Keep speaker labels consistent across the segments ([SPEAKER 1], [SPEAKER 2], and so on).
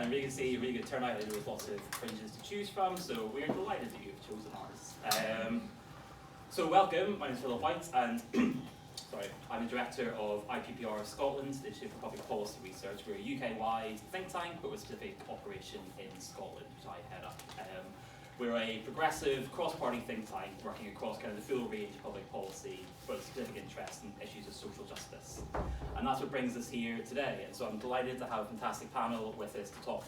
[SPEAKER 1] And really good to see a really good turnout. There was lots of fringes to choose from, so we're delighted that you've chosen ours. So welcome, my name is Whyte, and sorry, I'm the director of IPPR Scotland, the Institute for Public Policy Research. We're a UK-wide think tank, but with a specific operation in Scotland, which I head up. We're a progressive, cross-party think tank working across kind of the full range of public policy, but with specific interest in issues of social justice. And that's what brings us here today. And so I'm delighted to have a fantastic panel with us to talk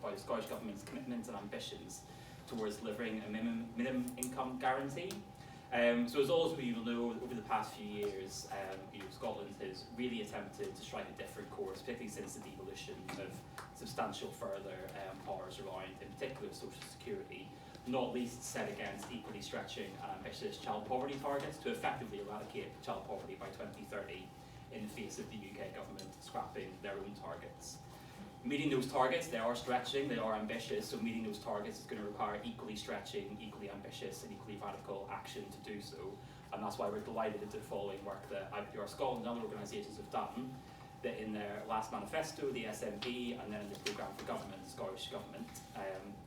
[SPEAKER 1] about the Scottish Government's commitments and ambitions towards delivering a minimum income guarantee. So as all of you will know, over the past few years, Scotland has really attempted to strike a different course, particularly since the devolution of substantial further powers around, in particular, social security, not least set against equally stretching and ambitious child poverty targets to effectively eradicate child poverty by 2030 in the face of the UK government scrapping their own targets. Meeting those targets, they are stretching, they are ambitious, so meeting those targets is going to require equally stretching, equally ambitious and equally radical action to do so. And that's why we're delighted to following work that IPPR Scotland and other organisations have done, that in their last manifesto, the SNP, and then in the programme for government, the Scottish Government,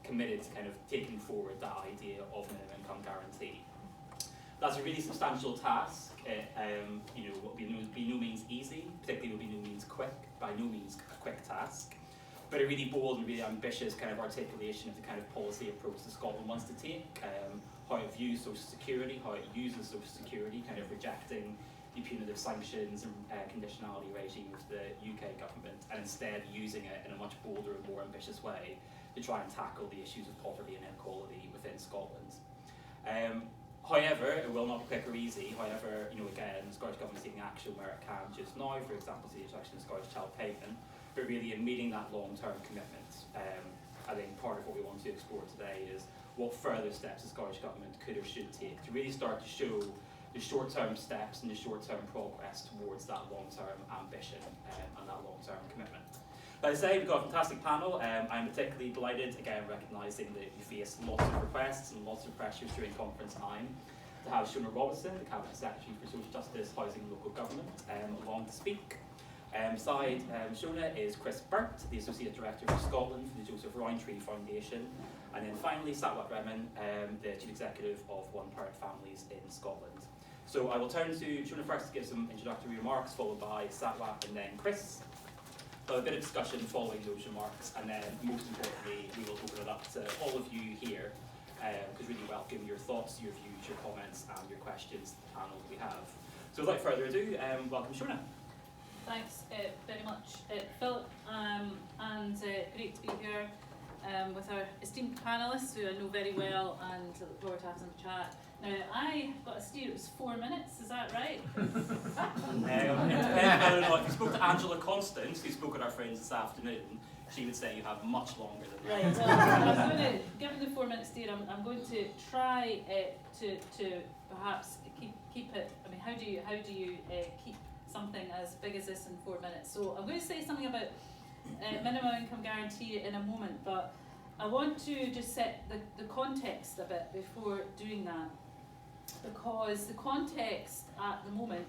[SPEAKER 1] committed to kind of taking forward that idea of minimum income guarantee. That's a really substantial task. Will be no means easy, particularly will be no means quick, by no means a quick task, but a really bold and really ambitious kind of articulation of the kind of policy approach that Scotland wants to take, how it views social security, how it uses social security, kind of rejecting the punitive sanctions and conditionality regime of the UK government, and instead using it in a much bolder and more ambitious way to try and tackle the issues of poverty and inequality within Scotland. However, it will not be quick or easy. However, again, the Scottish Government is taking action where it can just now, for example, the introduction of Scottish child payment, but really in meeting that long-term commitment. I think part of what we want to explore today is what further steps the Scottish Government could or should take to really start to show the short-term steps and the short-term progress towards that long-term ambition and that long-term commitment. But as I say, we've got a fantastic panel. I'm particularly delighted, again, recognising that you face lots of requests and lots of pressures during conference time, to have Shona Robison, the Cabinet Secretary for Social Justice, Housing and Local Government, along to speak. Beside Shona is Birt, the Associate Director for Scotland for the Joseph Rowntree Foundation, and then finally Satwat, Rehman, the Chief Executive of One Parent Families in Scotland. So I will turn to Shona first to give some introductory remarks, followed by Satwat and then Chris. We'll have a bit of discussion following those remarks, and then most importantly, we will open it up to all of you here, because really welcome your thoughts, your views, your comments, and your questions to the panel that we have. So without further ado, welcome Shona.
[SPEAKER 2] Thanks very much, Philip, and great to be here with our esteemed panellists who I know very well and look forward to having a chat. Now, I got a steer, it was 4 minutes, is that right?
[SPEAKER 1] I don't know, if you spoke to Angela Constance, who spoke with our friends this afternoon, she would say you have much longer than that.
[SPEAKER 2] Right, well, I'm going to, given the 4 minutes steer, I'm going to try to perhaps keep it. I mean, how do you keep something as big as this in 4 minutes? So I'm going to say something about minimum income guarantee in a moment, but I want to just set the context a bit before doing that, because the context at the moment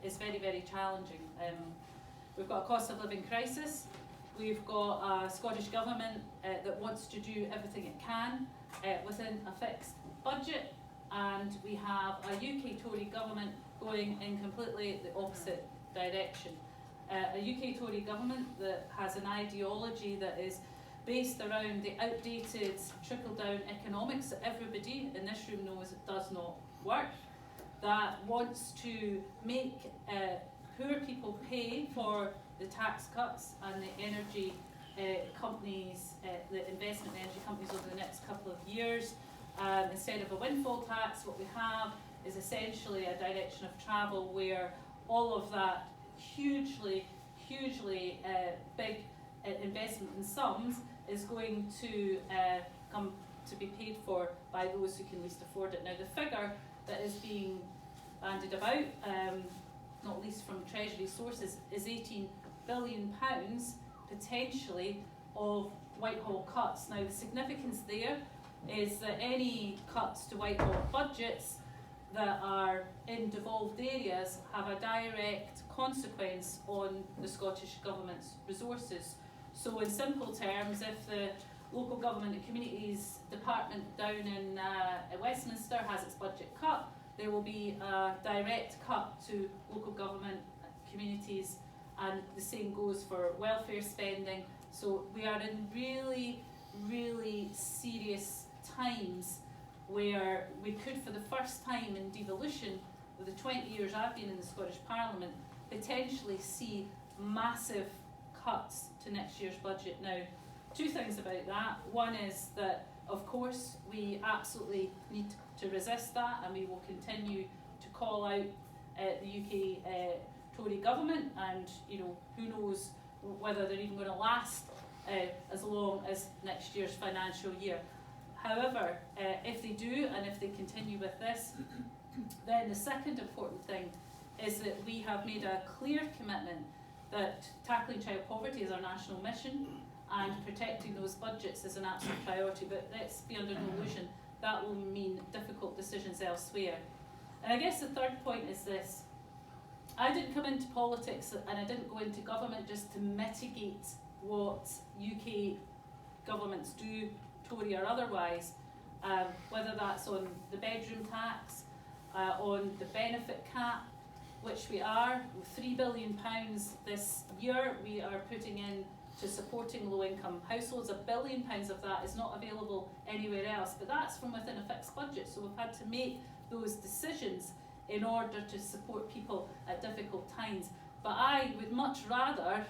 [SPEAKER 2] is very, very challenging. We've got a cost of living crisis, we've got a Scottish Government that wants to do everything it can within a fixed budget, and we have a UK Tory government going in completely the opposite direction. A UK Tory government that has an ideology that is based around the outdated trickle-down economics that everybody in this room knows it does not work, that wants to make poor people pay for the tax cuts and the energy companies, the investment in energy companies over the next couple of years. Instead of a windfall tax, what we have is essentially a direction of travel where all of that hugely big investment in sums is going to come to be paid for by those who can least afford it. Now, the figure that is being bandied about, not least from Treasury sources, is £18 billion potentially of Whitehall cuts. Now, the significance there is that any cuts to Whitehall budgets that are in devolved areas have a direct consequence on the Scottish Government's resources. So in simple terms, if the Local Government and Communities Department down in Westminster has its budget cut, there will be a direct cut to local government communities, and the same goes for welfare spending. So we are in really, really serious times where we could, for the first time in devolution, with the 20 years I've been in the Scottish Parliament, potentially see massive cuts to next year's budget. Now, two things about that. One is that, of course, we absolutely need to resist that, and we will continue to call out the UK Tory government, and who knows whether they're even going to last as long as next year's financial year. However, if they do, and if they continue with this, then the second important thing is that we have made a clear commitment that tackling child poverty is our national mission, and protecting those budgets is an absolute priority. But let's be under no illusion, that will mean difficult decisions elsewhere. And I guess the third point is this. I didn't come into politics and I didn't go into government just to mitigate what UK governments do, Tory or otherwise, whether that's on the bedroom tax, on the benefit cap, which we are, with £3 billion this year we are putting in to supporting low-income households. £1 billion of that is not available anywhere else, but that's from within a fixed budget, so we've had to make those decisions in order to support people at difficult times. But I would much rather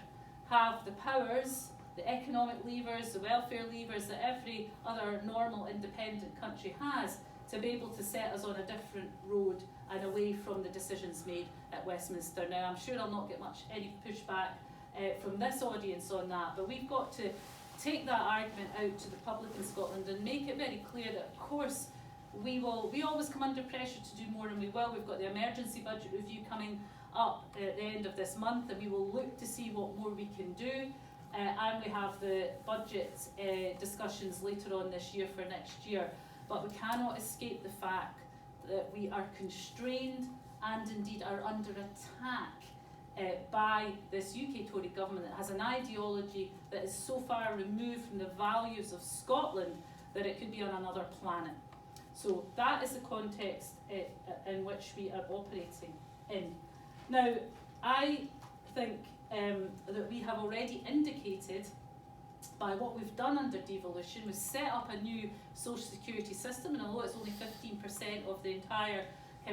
[SPEAKER 2] have the powers, the economic levers, the welfare levers that every other normal independent country has, to be able to set us on a different road and away from the decisions made at Westminster. Now, I'm sure I'll not get any pushback from this audience on that, but we've got to take that argument out to the public in Scotland and make it very clear that, of course, we always come under pressure to do more, and we will. We've got the emergency budget review coming up at the end of this month, and we will look to see what more we can do. And we have the budget discussions later on this year for next year. But we cannot escape the fact that we are constrained and indeed are under attack by this UK Tory government that has an ideology that is so far removed from the values of Scotland that it could be on another planet. So that is the context in which we are operating in. Now, I think that we have already indicated by what we've done under devolution. We've set up a new social security system, and although it's only 15% of the entire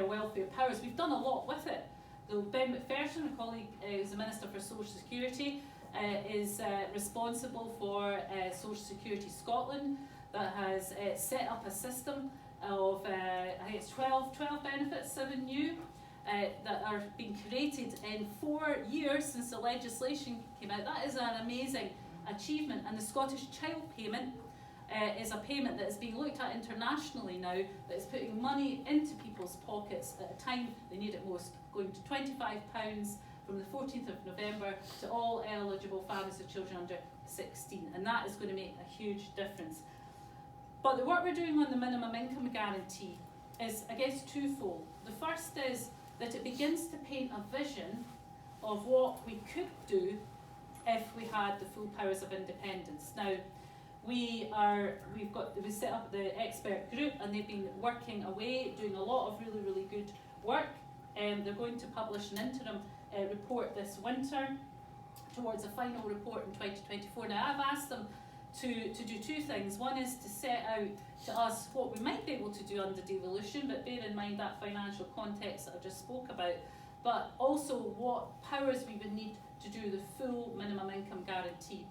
[SPEAKER 2] welfare powers, we've done a lot with it. So Ben McPherson, a colleague who's the Minister for Social Security, is responsible for Social Security Scotland, that has set up a system of, I think it's 12 benefits, 7 new, that are being created in 4 years since the legislation came out. That is an amazing achievement. And the Scottish Child Payment is a payment that is being looked at internationally now, that is putting money into people's pockets at a time they need it most, going to £25 from the 14th of November to all eligible families with children under 16, and that is going to make a huge difference. But the work we're doing on the minimum income guarantee is, I guess, twofold. The first is that it begins to paint a vision of what we could do if we had the full powers of independence. Now, we've set up the expert group, and they've been working away, doing a lot of really, really good work. They're going to publish an interim report this winter towards a final report in 2024. Now, I've asked them to do two things. One is to set out to us what we might be able to do under devolution, but bear in mind that financial context that I just spoke about, but also what powers we would need to do the full minimum income guarantee.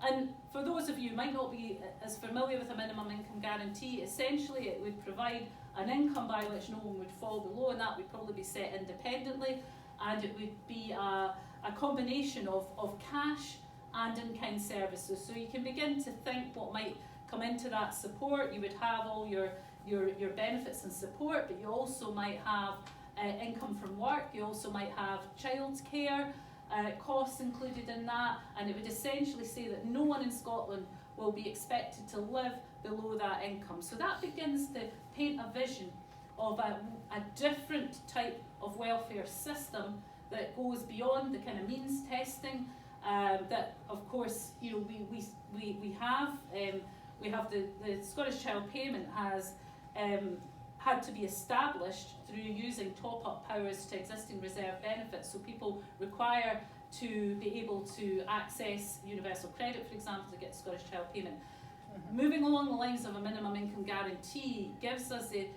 [SPEAKER 2] And for those of you who might not be as familiar with a minimum income guarantee, essentially it would provide an income by which no one would fall below, and that would probably be set independently, and it would be a combination of cash and in-kind services. So you can begin to think what might come into that support. You would have all your benefits and support, but you also might have income from work, you also might have childcare costs included in that, and it would essentially say that no one in Scotland will be expected to live below that income. So that begins to paint a vision of a different type of welfare system that goes beyond the kind of means testing that of course, you know, we have the Scottish Child Payment has had to be established through using top-up powers to existing reserve benefits. So people require to be able to access universal credit, for example, to get Scottish Child Payment. Moving along the lines of a minimum income guarantee gives us the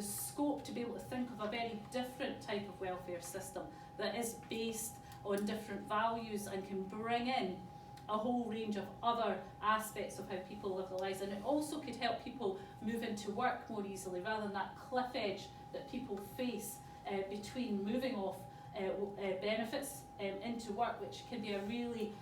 [SPEAKER 2] scope to be able to think of a very different type of welfare system that is based on different values and can bring in a whole range of other aspects of how people live their lives. And it also could help people move into work more easily, rather than that cliff edge that people face between moving off benefits into work, which can be a really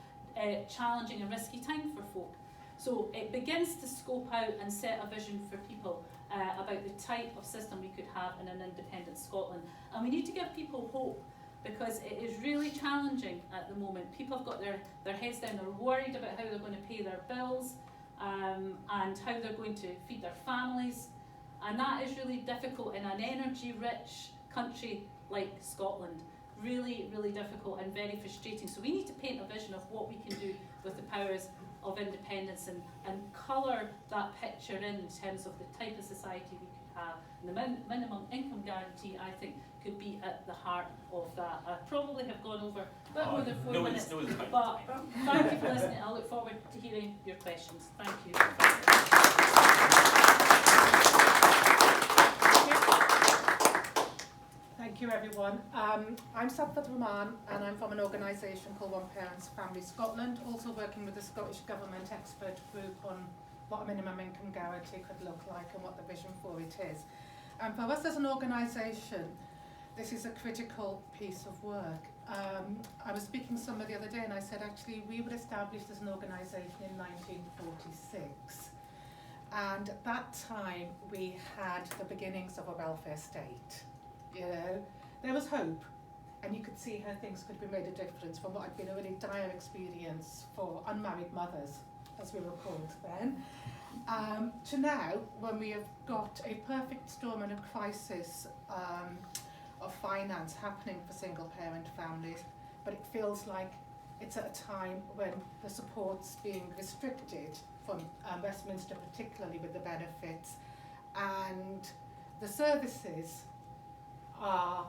[SPEAKER 2] challenging and risky time for folk. So it begins to scope out and set a vision for people about the type of system we could have in an independent Scotland. And we need to give people hope, because it is really challenging at the moment. People have got their heads down, they're worried about how they're going to pay their bills and how they're going to feed their families. And that is really difficult in an energy-rich country like Scotland. Really, really difficult and very frustrating. So we need to paint a vision of what we can do with the powers of independence and colour that picture in terms of the type of society we could have. And the minimum income guarantee, I think, could be at the heart of that. I probably have gone over a bit more than 4 minutes, but thank you for listening. I look forward to hearing your questions. Thank you.
[SPEAKER 3] Thank you, everyone. I'm Satwat and I'm from an organisation called One Parents Family Scotland, also working with the Scottish Government expert group on what a minimum income guarantee could look like and what the vision for it is. And for us as an organisation, this is a critical piece of work. I was speaking to somebody the other day and I said, actually, we were established as an organisation in 1946. And at that time, we had the beginnings of a welfare state. You know, there was hope, and you could see how things could be made a difference from what had been a really dire experience for unmarried mothers, as we were called then, to now, when we have got a perfect storm and a crisis of finance happening for single-parent families, but it feels like it's at a time when the support's being restricted from Westminster, particularly with the benefits, and the services are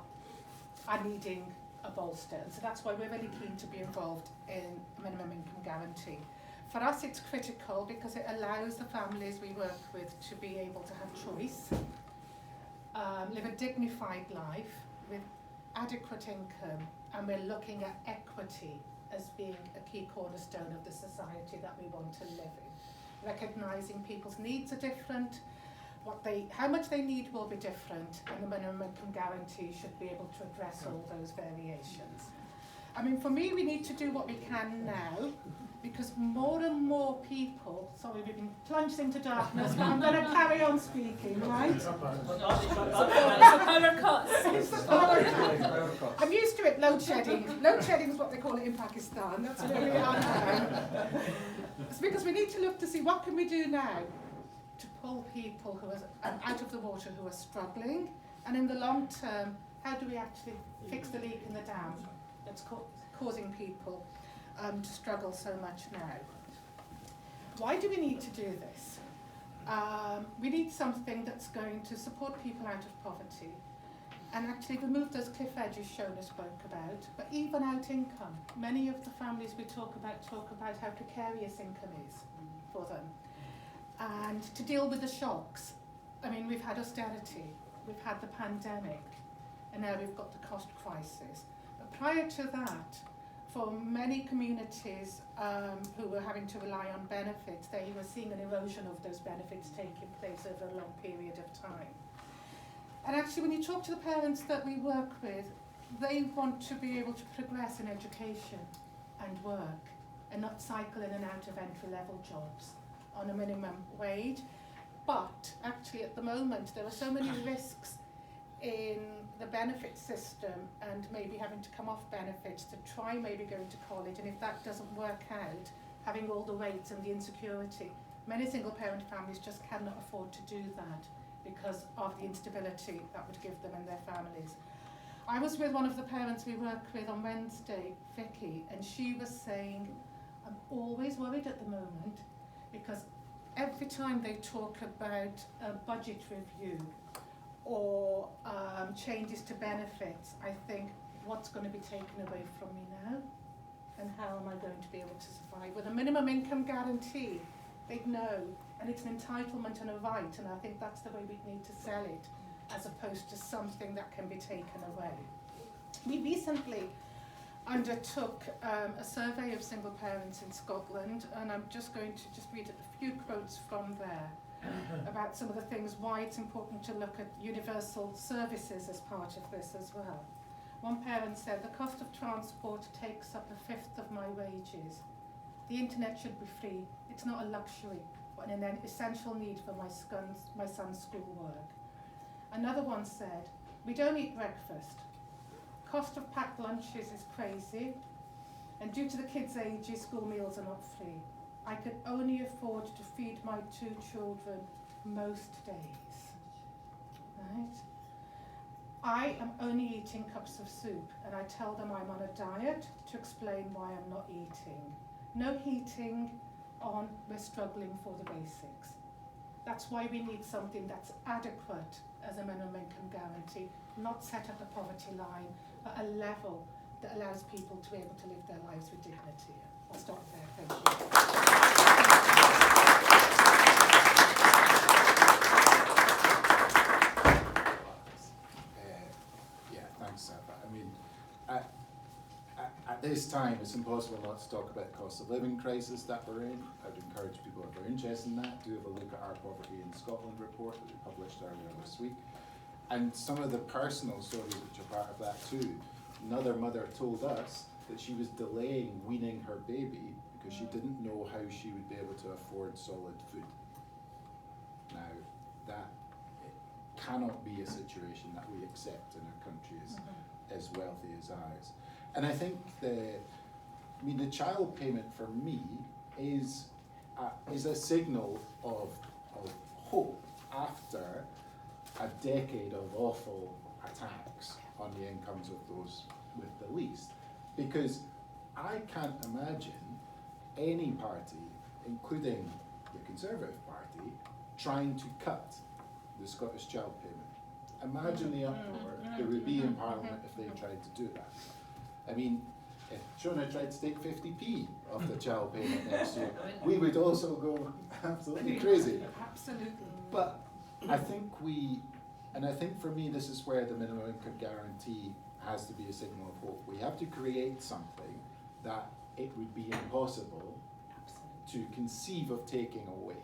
[SPEAKER 3] needing a bolster. And so that's why we're really keen to be involved in a minimum income guarantee. For us, it's critical because it allows the families we work with to be able to have choice, live a dignified life with adequate income, and we're looking at equity as being a key cornerstone of the society that we want to live in. Recognising people's needs are different, how much they need will be different, and the minimum income guarantee should be able to address all those variations. I mean, for me, we need to do what we can now, because more and more people, sorry, we've been plunged into darkness, but I'm going to carry on speaking, right?
[SPEAKER 2] It's the power cuts.
[SPEAKER 3] It's the power cuts. I'm used to it, load shedding. Load shedding is what they call it in Pakistan. That's where we are now. It's because we need to look to see what can we do now to pull people who are out of the water who are struggling, and in the long term, how do we actually fix the leak in the dam that's causing people to struggle so much now? Why do we need to do this? We need something that's going to support people out of poverty and actually remove those cliff edges Shona spoke about, but even out income. Many of the families we talk about how precarious income is for them. And to deal with the shocks, I mean, we've had austerity, we've had the pandemic, and now we've got the cost crisis. But prior to that, for many communities who were having to rely on benefits, they were seeing an erosion of those benefits taking place over a long period of time. And actually, when you talk to the parents that we work with, they want to be able to progress in education and work and not cycle in and out of entry-level jobs on a minimum wage. But actually at the moment there are so many risks in the benefit system and maybe having to come off benefits to try maybe going to college, and if that doesn't work out, having all the rates and the insecurity, many single parent families just cannot afford to do that because of the instability that would give them and their families. I was with one of the parents we work with on Wednesday, Vicky, and she was saying, I'm always worried at the moment because every time they talk about a budget review or changes to benefits, I think, what's going to be taken away from me now? And how am I going to be able to survive? With a minimum income guarantee, they'd know, and it's an entitlement and a right, and I think that's the way we need to sell it, as opposed to something that can be taken away. We recently undertook a survey of single parents in Scotland, and I'm just going to read a few quotes from there about some of the things why it's important to look at universal services as part of this as well. One parent said, the cost of transport takes up a fifth of my wages. The internet should be free. It's not a luxury, but an essential need for my son's schoolwork. Another one said, we don't eat breakfast. Cost of packed lunches is crazy, and due to the kids' ages, school meals are not free. I could only afford to feed my 2 children most days. Right? I am only eating cups of soup, and I tell them I'm on a diet to explain why I'm not eating. No heating on, we're struggling for the basics. That's why we need something that's adequate as a minimum income guarantee, not set at the poverty line, but a level that allows people to be able to live their lives with dignity. I'll stop there, thank you.
[SPEAKER 4] Thanks, Satwat. I mean, at this time, it's impossible not to talk about the cost of living crisis that we're in. I'd encourage people, if they're interested in that, to have a look at our Poverty in Scotland report that we published earlier this week. And some of the personal stories which are part of that too. Another mother told us that she was delaying weaning her baby because she didn't know how she would be able to afford solid food. Now, that cannot be a situation that we accept in a country as wealthy as ours. And I think the child payment for me is a signal of hope after a decade of awful attacks on the incomes of those with the least. Because I can't imagine any party, including the Conservative Party, trying to cut the Scottish child payment. Imagine the uproar there would be in Parliament if they tried to do that. I mean, if Shona tried to take 50p off the child payment next year, we would also go absolutely crazy.
[SPEAKER 3] Absolutely.
[SPEAKER 4] But I think I think for me this is where the minimum income guarantee has to be a signal of hope. We have to create something that it would be impossible to conceive of taking away.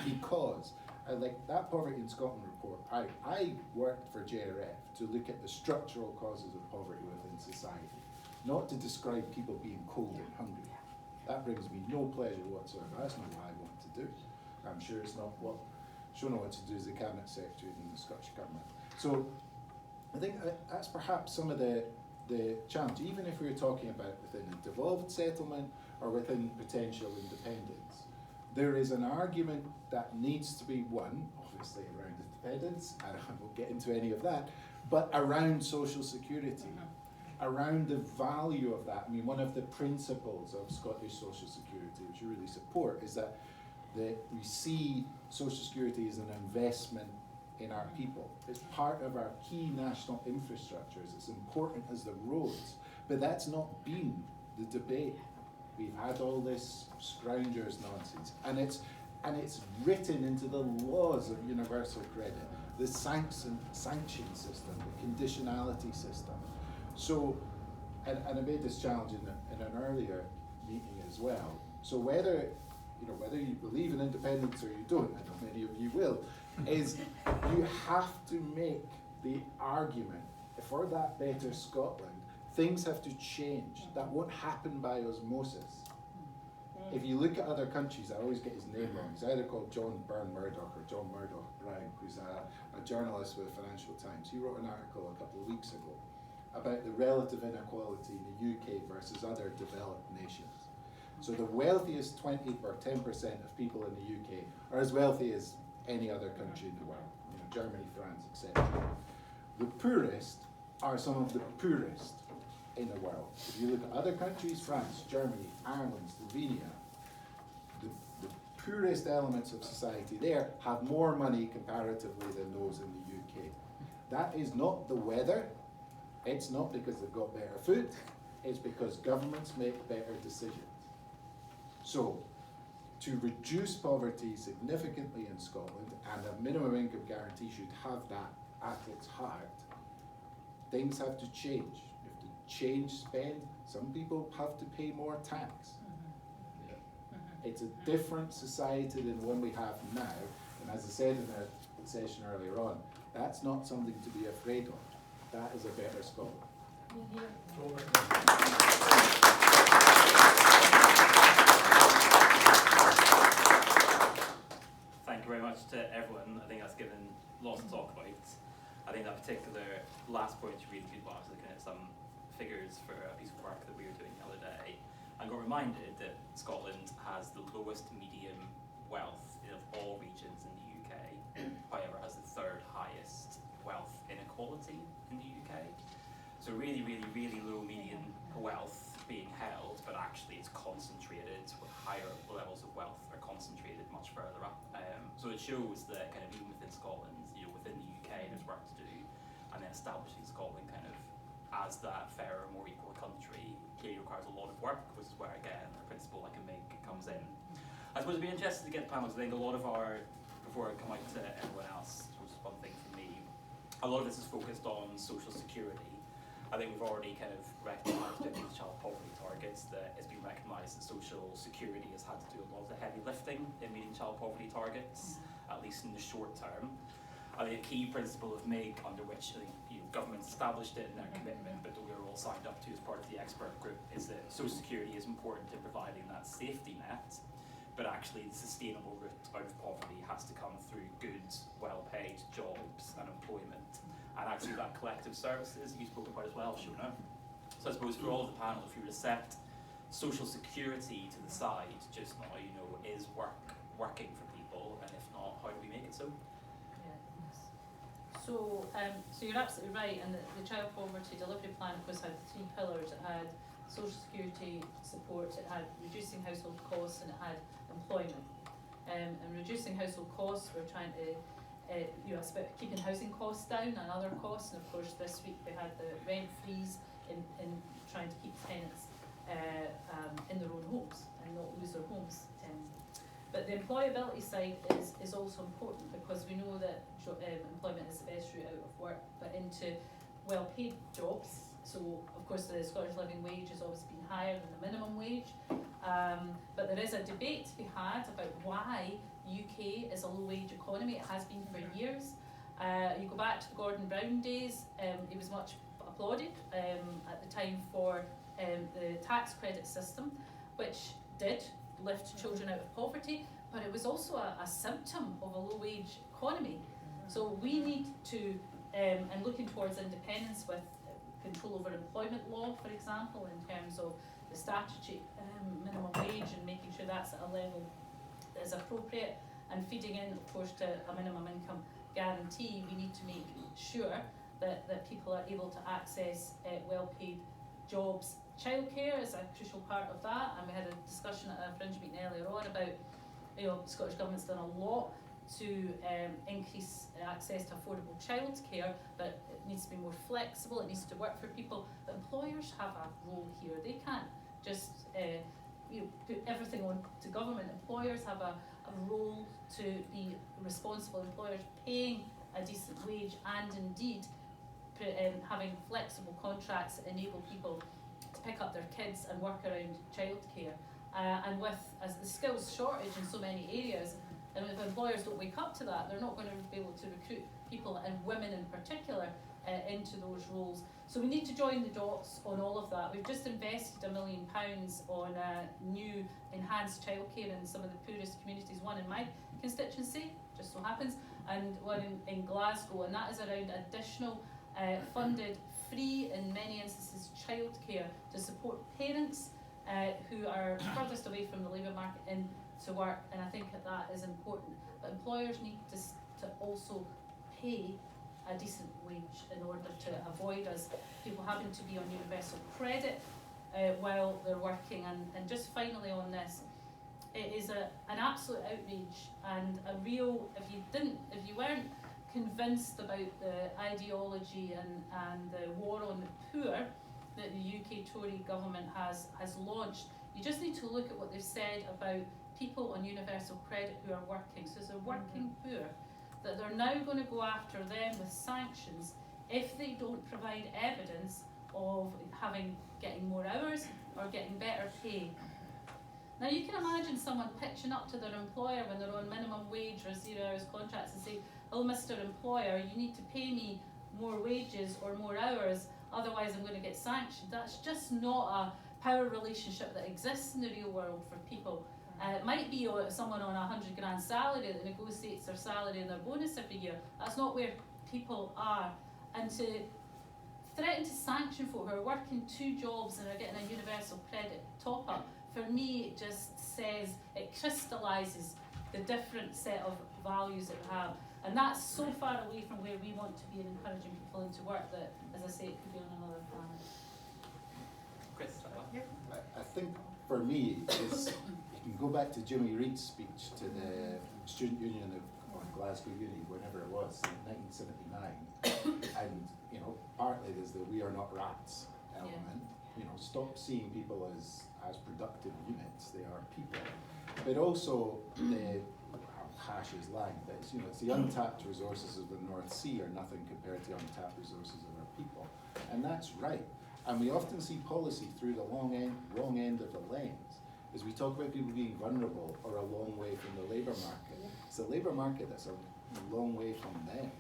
[SPEAKER 4] Because like that Poverty in Scotland report, I worked for JRF to look at the structural causes of poverty within society, not to describe people being cold and hungry. That brings me no pleasure whatsoever. That's not what I want to do. I'm sure it's not what Shona wants to do as the Cabinet Secretary in the Scottish Government. So I think that's perhaps some of the challenge, even if we were talking about within a devolved settlement or within potential independence. There is an argument that needs to be won, obviously around independence, and I won't get into any of that, but around social security, around the value of that. I mean, one of the principles of Scottish social security, which we really support, is that we see social security as an investment in our people. It's part of our key national infrastructures. It's important as the roads, but that's not been the debate. We've had all this scroungers nonsense, and it's written into the laws of universal credit, the sanction system, the conditionality system. So, and I made this challenge in an earlier meeting as well. So whether you believe in independence or you don't, I know many of you will, is you have to make the argument for that better Scotland. Things have to change. That won't happen by osmosis. If you look at other countries, I always get his name wrong. He's either called John Byrne Murdoch or John Murdoch Brown, who's a journalist with the Financial Times. He wrote an article a couple of weeks ago about the relative inequality in the UK versus other developed nations. So the wealthiest 20 or 10% of people in the UK are as wealthy as any other country in the world, Germany, France, etc. The poorest are some of the poorest in the world. If you look at other countries, France, Germany, Ireland, Slovenia, the poorest elements of society there have more money comparatively than those in the UK. That is not the weather, it's not because they've got better food, it's because governments make better decisions. So, to reduce poverty significantly in Scotland, and a minimum income guarantee should have that at its heart, things have to change. You have to change spend. Some people have to pay more tax. It's a different society than one we have now, and as I said in our session earlier on, that's not something to be afraid of. That is a better Scotland.
[SPEAKER 1] Thank you very much to everyone. I think that's given lots to talk about. I think that particular last point is really good while I was looking at some figures for a piece of work that we were doing the other day. I got reminded that Scotland has the lowest median wealth of all regions in the UK, however has the third highest wealth inequality in the UK. So really, really, really low median wealth being held, but actually it's concentrated, with higher levels of wealth are concentrated much further up. So it shows that kind of even within Scotland, within the UK there's work to do, and then establishing Scotland kind of as that fairer, more equal country clearly requires a lot of work, which is where again the principle I can make comes in. I suppose it'd be interesting to get the panels. I think a lot of our, before I come out to everyone else, which is one thing for me, a lot of this is focused on social security. I think we've already kind of recognised in these child poverty targets that it's been recognised that social security has had to do a lot of the heavy lifting in meeting child poverty targets, at least in the short term. I think a key principle of MIG, under which I think governments established it in their commitment, but that we were all signed up to as part of the expert group, is that social security is important in providing that safety net, but actually the sustainable route out of poverty has to come through good, well-paid jobs and employment. And actually that collective services you spoke about as well, Shona. So I suppose for all of the panel, if you were to set social security to the side just now, is working for people, and if not, how do we make it so?
[SPEAKER 2] So you're absolutely right, and the Child Poverty Delivery Plan, of course, had 3 pillars. It had social security support, it had reducing household costs, and it had employment. And reducing household costs, we're trying to, it's about keeping housing costs down and other costs, and of course this week we had the rent freeze in trying to keep tenants in their own homes and not lose their homes. But the employability side is also important, because we know that employment is the best route out of work, but into well-paid jobs. So of course the Scottish living wage has always been higher than the minimum wage, but there is a debate to be had about why UK is a low-wage economy. It has been for years. You go back to the Gordon Brown days, it was much applauded at the time for the tax credit system, which did lift children out of poverty, but it was also a symptom of a low-wage economy. So we need to, and looking towards independence with control over employment law, for example, in terms of the statutory minimum wage and making sure that's at a level that is appropriate, and feeding in, of course, to a minimum income guarantee. We need to make sure that people are able to access well-paid jobs. Childcare is a crucial part of that, and we had a discussion at a fringe meeting earlier on about, the Scottish Government's done a lot to increase access to affordable childcare, but it needs to be more flexible, it needs to work for people. But employers have a role here. They can't just put everything on to government. Employers have a role to be responsible employers, paying a decent wage, and indeed having flexible contracts that enable people to pick up their kids and work around childcare. And with as the skills shortage in so many areas, and if employers don't wake up to that, they're not going to be able to recruit people, and women in particular, into those roles. So we need to join the dots on all of that. We've just invested £1 million on new enhanced childcare in some of the poorest communities, one in my constituency, just so happens, and one in Glasgow, and that is around additional funded, free in many instances, childcare to support parents who are furthest away from the labour market into work, and I think that is important. But employers need to also pay a decent wage in order to avoid us people having to be on universal credit while they're working. And just finally on this, it is an absolute outrage and a real, if you weren't convinced about the ideology and the war on the poor that the UK Tory government has launched, you just need to look at what they've said about people on universal credit who are working. So as a working poor, that they're now going to go after them with sanctions if they don't provide evidence of getting more hours or getting better pay. Now you can imagine someone pitching up to their employer when they're on minimum wage or 0 hours contracts and say, oh Mr. Employer, you need to pay me more wages or more hours, otherwise I'm going to get sanctioned. That's just not a power relationship that exists in the real world for people. It might be someone on a 100 grand salary that negotiates their salary and their bonus every year. That's not where people are. And to threaten to sanction folk who are working 2 jobs and are getting a universal credit top up, for me it just says, it crystallises the different set of values that we have. And that's so far away from where we want to be in encouraging people into work that, as I say, it could be on another planet.
[SPEAKER 1] Chris,
[SPEAKER 4] I think for me, it's, you can go back to Jimmy Reed's speech to the Student Union of Glasgow Uni, whenever it was, in 1979, and partly there's the "we are not rats" element. Stop seeing people as productive units; they are people. But also the Hash's line, but it's the untapped resources of the North Sea are nothing compared to untapped resources of our people, and that's right. And we often see policy through the wrong end of the lens, as we talk about people being vulnerable or a long way from the labour market. It's the labour market that's a long way from them.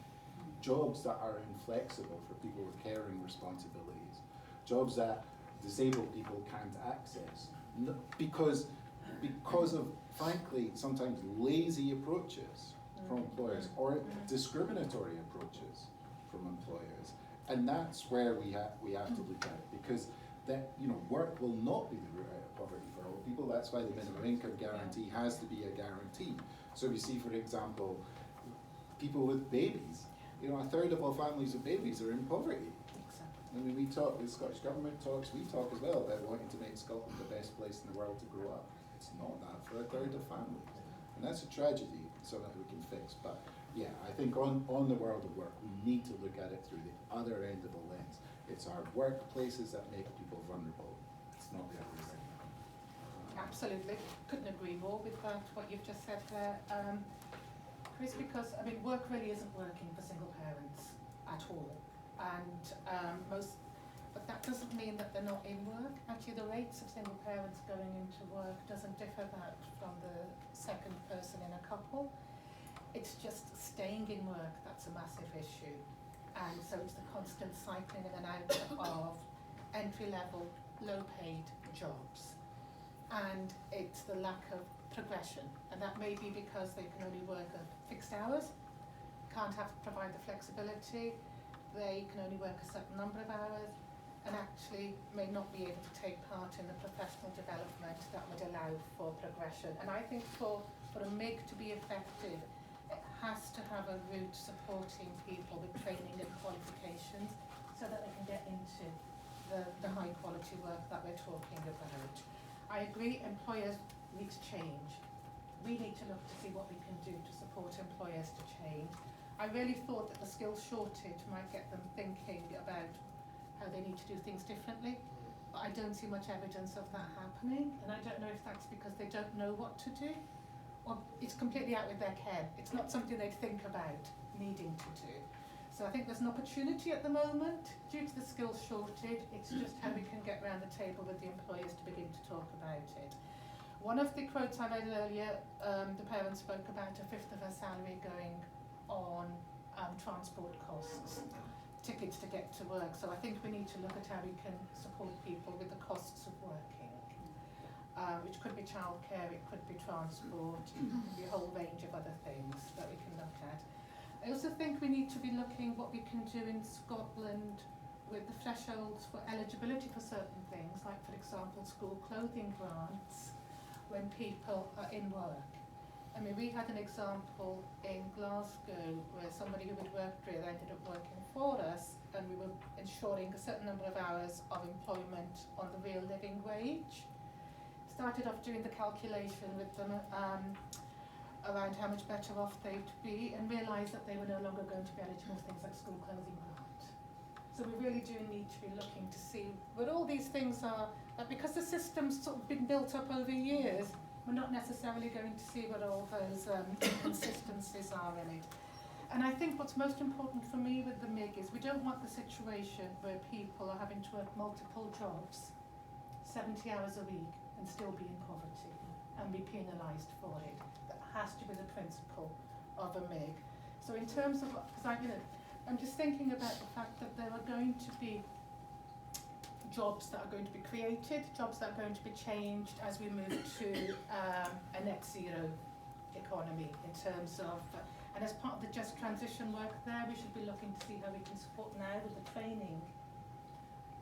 [SPEAKER 4] Jobs that are inflexible for people with caring responsibilities, jobs that disabled people can't access, because of, frankly, sometimes lazy approaches from employers or discriminatory approaches from employers. And that's where we have to look at it, because that work will not be the route out of poverty for all people. That's why the minimum income guarantee has to be a guarantee. So we see, for example, people with babies. A third of all families with babies are in poverty. I mean, we talk, the Scottish Government talks, we talk as well about wanting to make Scotland the best place in the world to grow up. It's not that for a third of families. And that's a tragedy, something that we can fix. But yeah, I think on the world of work, we need to look at it through the other end of the lens. It's our workplaces that make people vulnerable. It's not the other way.
[SPEAKER 3] Absolutely, couldn't agree more with what you've just said there, Chris, because work really isn't working for single parents at all, and but that doesn't mean that they're not in work. Actually, the rates of single parents going into work doesn't differ that from the second person in a couple. It's just staying in work that's a massive issue, and so it's the constant cycling in and out of entry-level, low-paid jobs, and it's the lack of progression, and that may be because they can only work at fixed hours, can't provide the flexibility, they can only work a certain number of hours, and actually may not be able to take part in the professional development that would allow for progression. And I think for a MIG to be effective, it has to have a route supporting people with training and qualifications so that they can get into the high quality work that we're talking about. I agree, employers need to change. We need to look to see what we can do to support employers to change. I really thought that the skills shortage might get them thinking about how they need to do things differently, but I don't see much evidence of that happening, and I don't know if that's because they don't know what to do, or it's completely out with their head. It's not something they'd think about needing to do. So I think there's an opportunity at the moment due to the skills shortage. It's just how we can get around the table with the employers to begin to talk about it. One of the quotes I read earlier, the parents spoke about a fifth of her salary going on transport costs, tickets to get to work. So I think we need to look at how we can support people with the costs of working, which could be childcare, it could be transport, it could be a whole range of other things that we can look at. I also think we need to be looking what we can do in Scotland with the thresholds for eligibility for certain things, like for example school clothing grants when people are in work. I mean, we had an example in Glasgow where somebody who had worked there ended up working for us, and we were ensuring a certain number of hours of employment on the real living wage. Started off doing the calculation with them around how much better off they'd be, and realised that they were no longer going to be eligible for things like school clothing grant. So we really do need to be looking to see what all these things are, that because the system's sort of been built up over years, we're not necessarily going to see what all those inconsistencies are in it. And I think what's most important for me with the MIG is we don't want the situation where people are having to work multiple jobs, 70 hours a week, and still be in poverty and be penalised for it. That has to be the principle of a MIG. So in terms of, because I'm just thinking about the fact that there are going to be jobs that are going to be created, jobs that are going to be changed as we move to a net zero economy in terms of, and as part of the just transition work there, we should be looking to see how we can support now with the training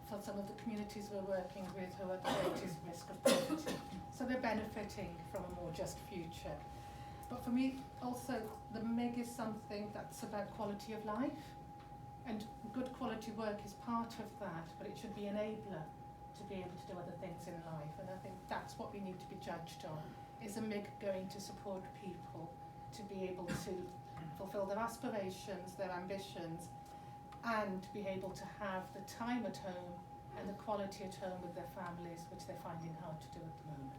[SPEAKER 3] for some of the communities we're working with who are at the greatest risk of poverty. So they're benefiting from a more just future. But for me, also, the MIG is something that's about quality of life. And good quality work is part of that, but it should be an enabler to be able to do other things in life. And I think that's what we need to be judged on. Is a MIG going to support people to be able to fulfill their aspirations, their ambitions, and be able to have the time at home and the quality at home with their families, which they're finding hard to do at the moment.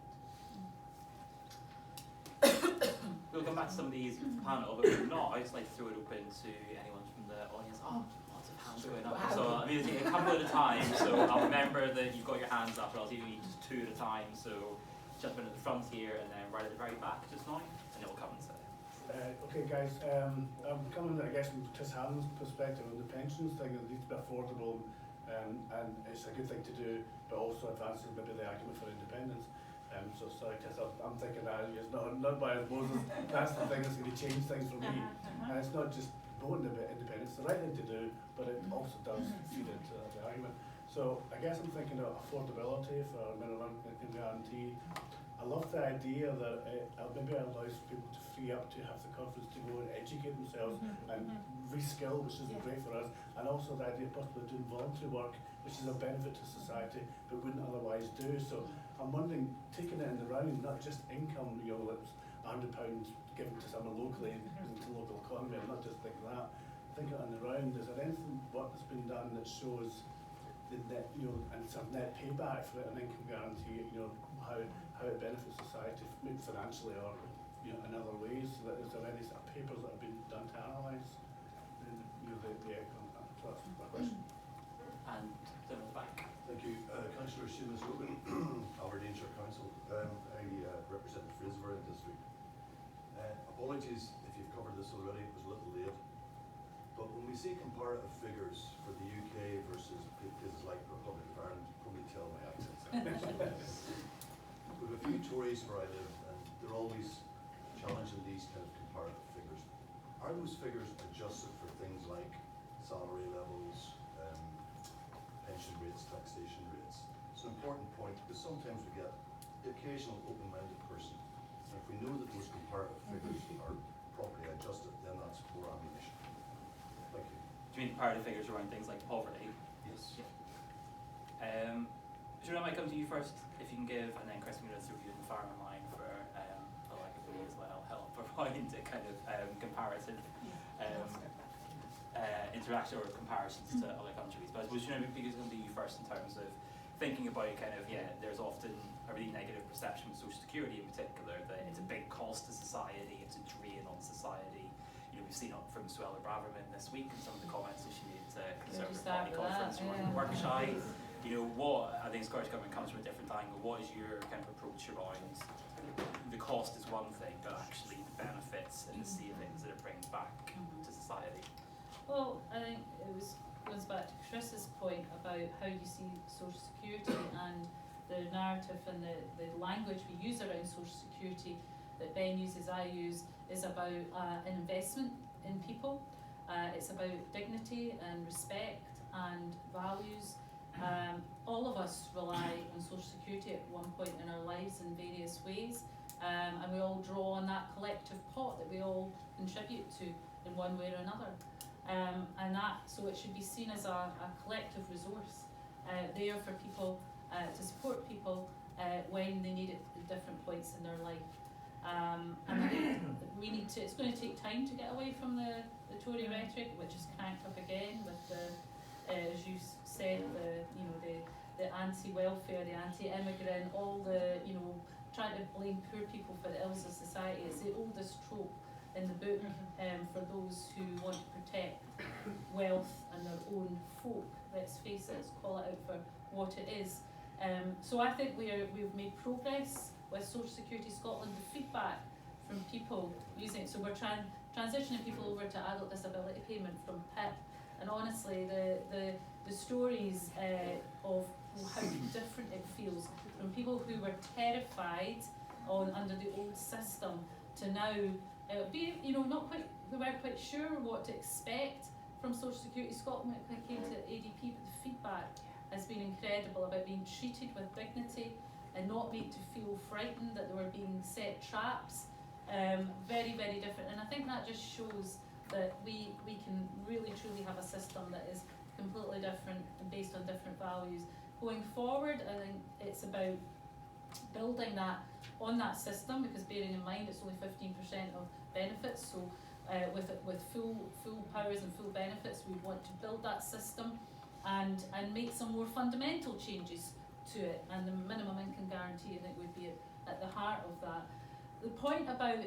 [SPEAKER 1] We'll come back to some of these panel, but if not, I'd just like to throw it open to anyone from the audience. Oh, lots of hands going up.
[SPEAKER 3] Wow.
[SPEAKER 1] So I'm going to take a couple at a time, so I'll remember that you've got your hands up, or I'll do just two at a time. So gentleman at the front here, and then right at the very back just now, and then we'll come to
[SPEAKER 5] Okay guys, I'm coming, I guess, from Tis Hannon's perspective on the pensions thing. It needs to be affordable, and it's a good thing to do, but also advances maybe the argument for independence. So sorry Tis, I'm thinking that it's not by Moses, that's the thing that's going to change things for me. And it's not just voting about independence, it's the right thing to do, but it also does feed into the argument. So I guess I'm thinking of affordability for a minimum income guarantee. I love the idea that it maybe allows people to free up to have the confidence to go and educate themselves and reskill, which is great for us, and also the idea of possibly doing voluntary work, which is a benefit to society but wouldn't otherwise do. So I'm wondering, taking it in the round, not just income, it's £100 given to someone locally and into the local economy, I'm not just thinking that. Think it in the round, is there anything work that's been done that shows the net, and sort of net payback for an income guarantee, how it benefits society, maybe financially or in other ways? Is there any sort of papers that have been done to analyse the outcome? So that's my question.
[SPEAKER 1] and down at the back.
[SPEAKER 6] Thank you. Councillor Seamus Rubin, Aberdeenshire Council. I represent the Fraserburgh District. Apologies if you've covered this already, it was a little late. But when we see comparative figures for the UK versus places like the Republic of Ireland, you probably tell my accent. We have a few Tories where I live, and they're always challenging these kind of comparative figures. Are those figures adjusted for things like salary levels, pension rates, taxation rates? It's an important point because sometimes we get the occasional open-minded person, and if we know that those comparative figures are properly adjusted, then that's more ammunition. Thank you.
[SPEAKER 1] Do you mean comparative figures around things like poverty?
[SPEAKER 6] Yes.
[SPEAKER 1] Shona, I might come to you first, if you can give, and then Chris, I'm going to throw you in the firing line for like me as well, help provide a kind of comparative interaction or comparisons to other countries. But I suppose, Shona, because it's going to be you first in terms of thinking about kind of, there's often a really negative perception with social security in particular, that it's a big cost to society, it's a drain on society. We've seen it from Suella Braverman this week and some of the comments that she made to Conservative Party conference in Worcestershire. What I think Scottish Government comes from a different angle. What is your kind of approach around the cost is one thing, but actually the benefits and the savings that it brings back to society?
[SPEAKER 2] Well, I think it goes back to Chris's point about how you see social security and the narrative and the language we use around social security that Ben uses, I use, is about an investment in people. It's about dignity and respect and values. All of us rely on social security at one point in our lives in various ways, and we all draw on that collective contribute to in one way or another. So it should be seen as a collective resource there for people, to support people when they need it at different points in their life. And I think we need to, it's going to take time to get away from the Tory rhetoric, which is cranked up again with the, as you said, the anti-welfare, the anti-immigrant, all the, trying to blame poor people for the ills of society. It's the oldest trope in the book for those who want to protect wealth and their own folk. Let's face it, let's call it out for what it is. So I think we've made progress with Social Security Scotland. The feedback from people using it, so we're transitioning people over to adult disability payment from PIP, and honestly the stories of how different it feels from people who were terrified under the old system to now not quite, they weren't quite sure what to expect from Social Security Scotland when it came to ADP, but the feedback has been incredible about being treated with dignity and not made to feel frightened that they were being set traps. Very, very different, and I think that just shows that we can really truly have a system that is completely different and based on different values. Going forward, I think it's about building that on that system, because bearing in mind it's only 15% of benefits, so with full powers and full benefits, we want to build that system and make some more fundamental changes to it, and the minimum income guarantee, I think, would be at the heart of that. The point about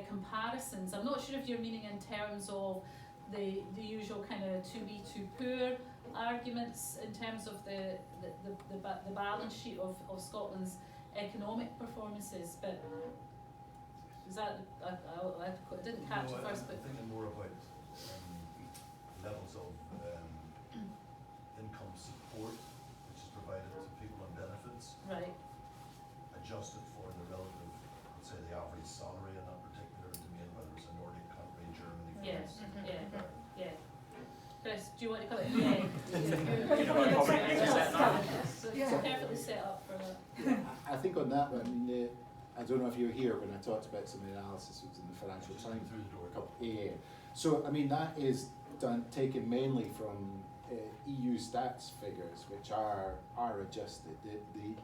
[SPEAKER 2] comparisons, I'm not sure if you're meaning in terms of the usual kind of too be too poor arguments in terms of the balance sheet of Scotland's economic performances, but is that, I didn't catch it first, but
[SPEAKER 6] I'm thinking more about levels of income support which is provided to people on benefits,
[SPEAKER 2] right,
[SPEAKER 6] adjusted for the relative, let's say the average salary in that particular domain, whether it's a Nordic country, Germany,
[SPEAKER 2] Yes,
[SPEAKER 6] France,
[SPEAKER 2] yeah. Chris, do you want to come in? Yeah. So it's perfectly set up for that.
[SPEAKER 4] I think on that one, I mean, I don't know if you were here when I talked about some of the analysis that was in the Financial Times
[SPEAKER 6] through the door.
[SPEAKER 4] Yeah. So, I mean, that is taken mainly from EU stats figures, which are adjusted.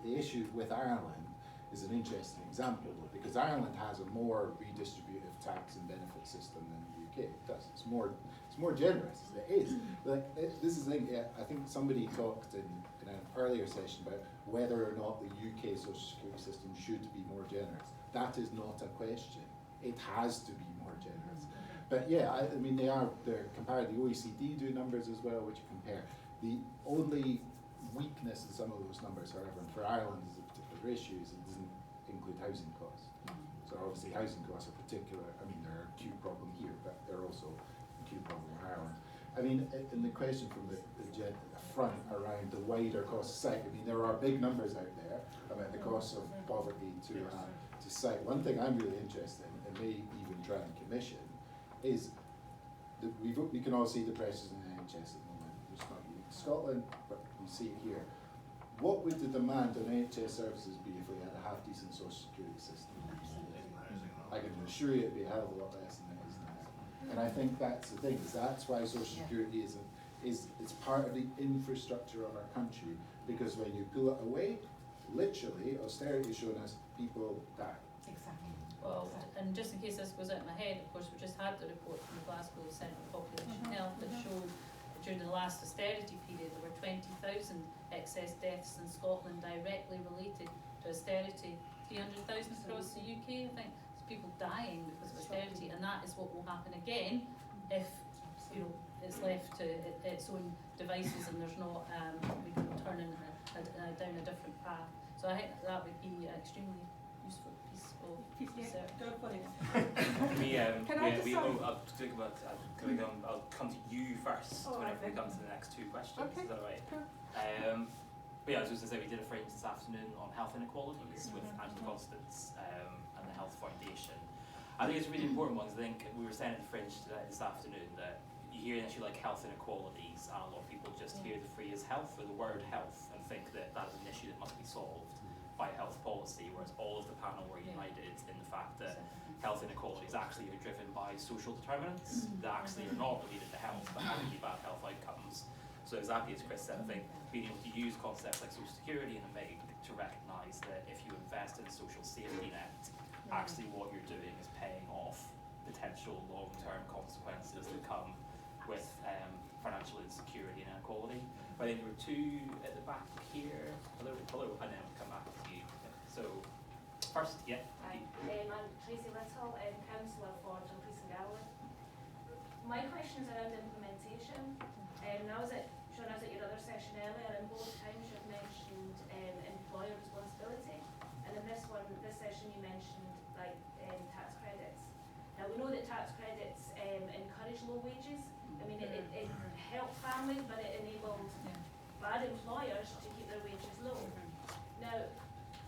[SPEAKER 4] The issue with Ireland is an interesting example, because Ireland has a more redistributive tax and benefit system than the UK. It does. It's more generous. It is. Like, this is the thing. I think somebody talked in an earlier session about whether or not the UK social security system should be more generous. That is not a question. It has to be more generous. But yeah, I mean, they're compared. The OECD do numbers as well, which you compare. The only weakness in some of those numbers, however, and for Ireland is a particular issue, is it doesn't include housing costs. So obviously housing costs are particular. I mean, they're an acute problem here, but they're also an acute problem in Ireland. I mean, in the question from the front around the wider cost of sight, I mean, there are big numbers out there about the cost of poverty to sight. One thing I'm really interested in, and may even try and commission, is that we can all see the pressures in the NHS at the moment. It's not unique to Scotland, but we see it here. What would the demand on NHS services be if we had a half-decent social security system? I can assure you it'd be a hell of a lot less than it is now. And I think that's the thing, is that's why social security is it's part of the infrastructure of our country, because when you pull it away, literally, austerity has shown us people die.
[SPEAKER 3] Exactly.
[SPEAKER 2] Well, and just in case this goes out of my head, of course, we just had the report from the Glasgow Centre for Population Health that showed during the last austerity period there were 20,000 excess deaths in Scotland directly related to austerity. 300,000 across the UK, I think. It's people dying because of austerity, and that is what will happen again if it's left to its own devices and there's not we can turn down a different path. So I think that would be an extremely useful piece of research.
[SPEAKER 3] Go for it.
[SPEAKER 1] I'll come to you first whenever we come to the next two questions.
[SPEAKER 3] Okay.
[SPEAKER 1] Is that all right?
[SPEAKER 3] Sure.
[SPEAKER 1] But yeah, I was just going to say, we did a fringe this afternoon on health inequalities with Angela Constance and the Health Foundation. I think it's a really important one. I think we were saying at the fringe this afternoon that you hear an issue like health inequalities, and a lot of people just hear the phrase health or the word health and think that that is an issue that must be solved by health policy, whereas all of the panel were united in the fact that health inequalities actually are driven by social determinants that actually are not related to health, but actually bad health outcomes. So exactly as Chris said, I think being able to use concepts like social security and MAG to recognise that if you invest in a social safety net, actually what you're doing is paying off potential long-term consequences that come with financial insecurity and inequality. But I think there were two at the back here. Hello, and then we'll come back to you. So first, yeah.
[SPEAKER 7] Hi, I'm Tracy Little, Councillor for Dumfries and Galloway. My question's around implementation. Now Shona, I was at your other session earlier, and both times you've mentioned employer responsibility, and in this session you mentioned tax credits. Now we know that tax credits encourage low wages. I mean, it helped families, but it enabled bad employers to keep their wages low. Now,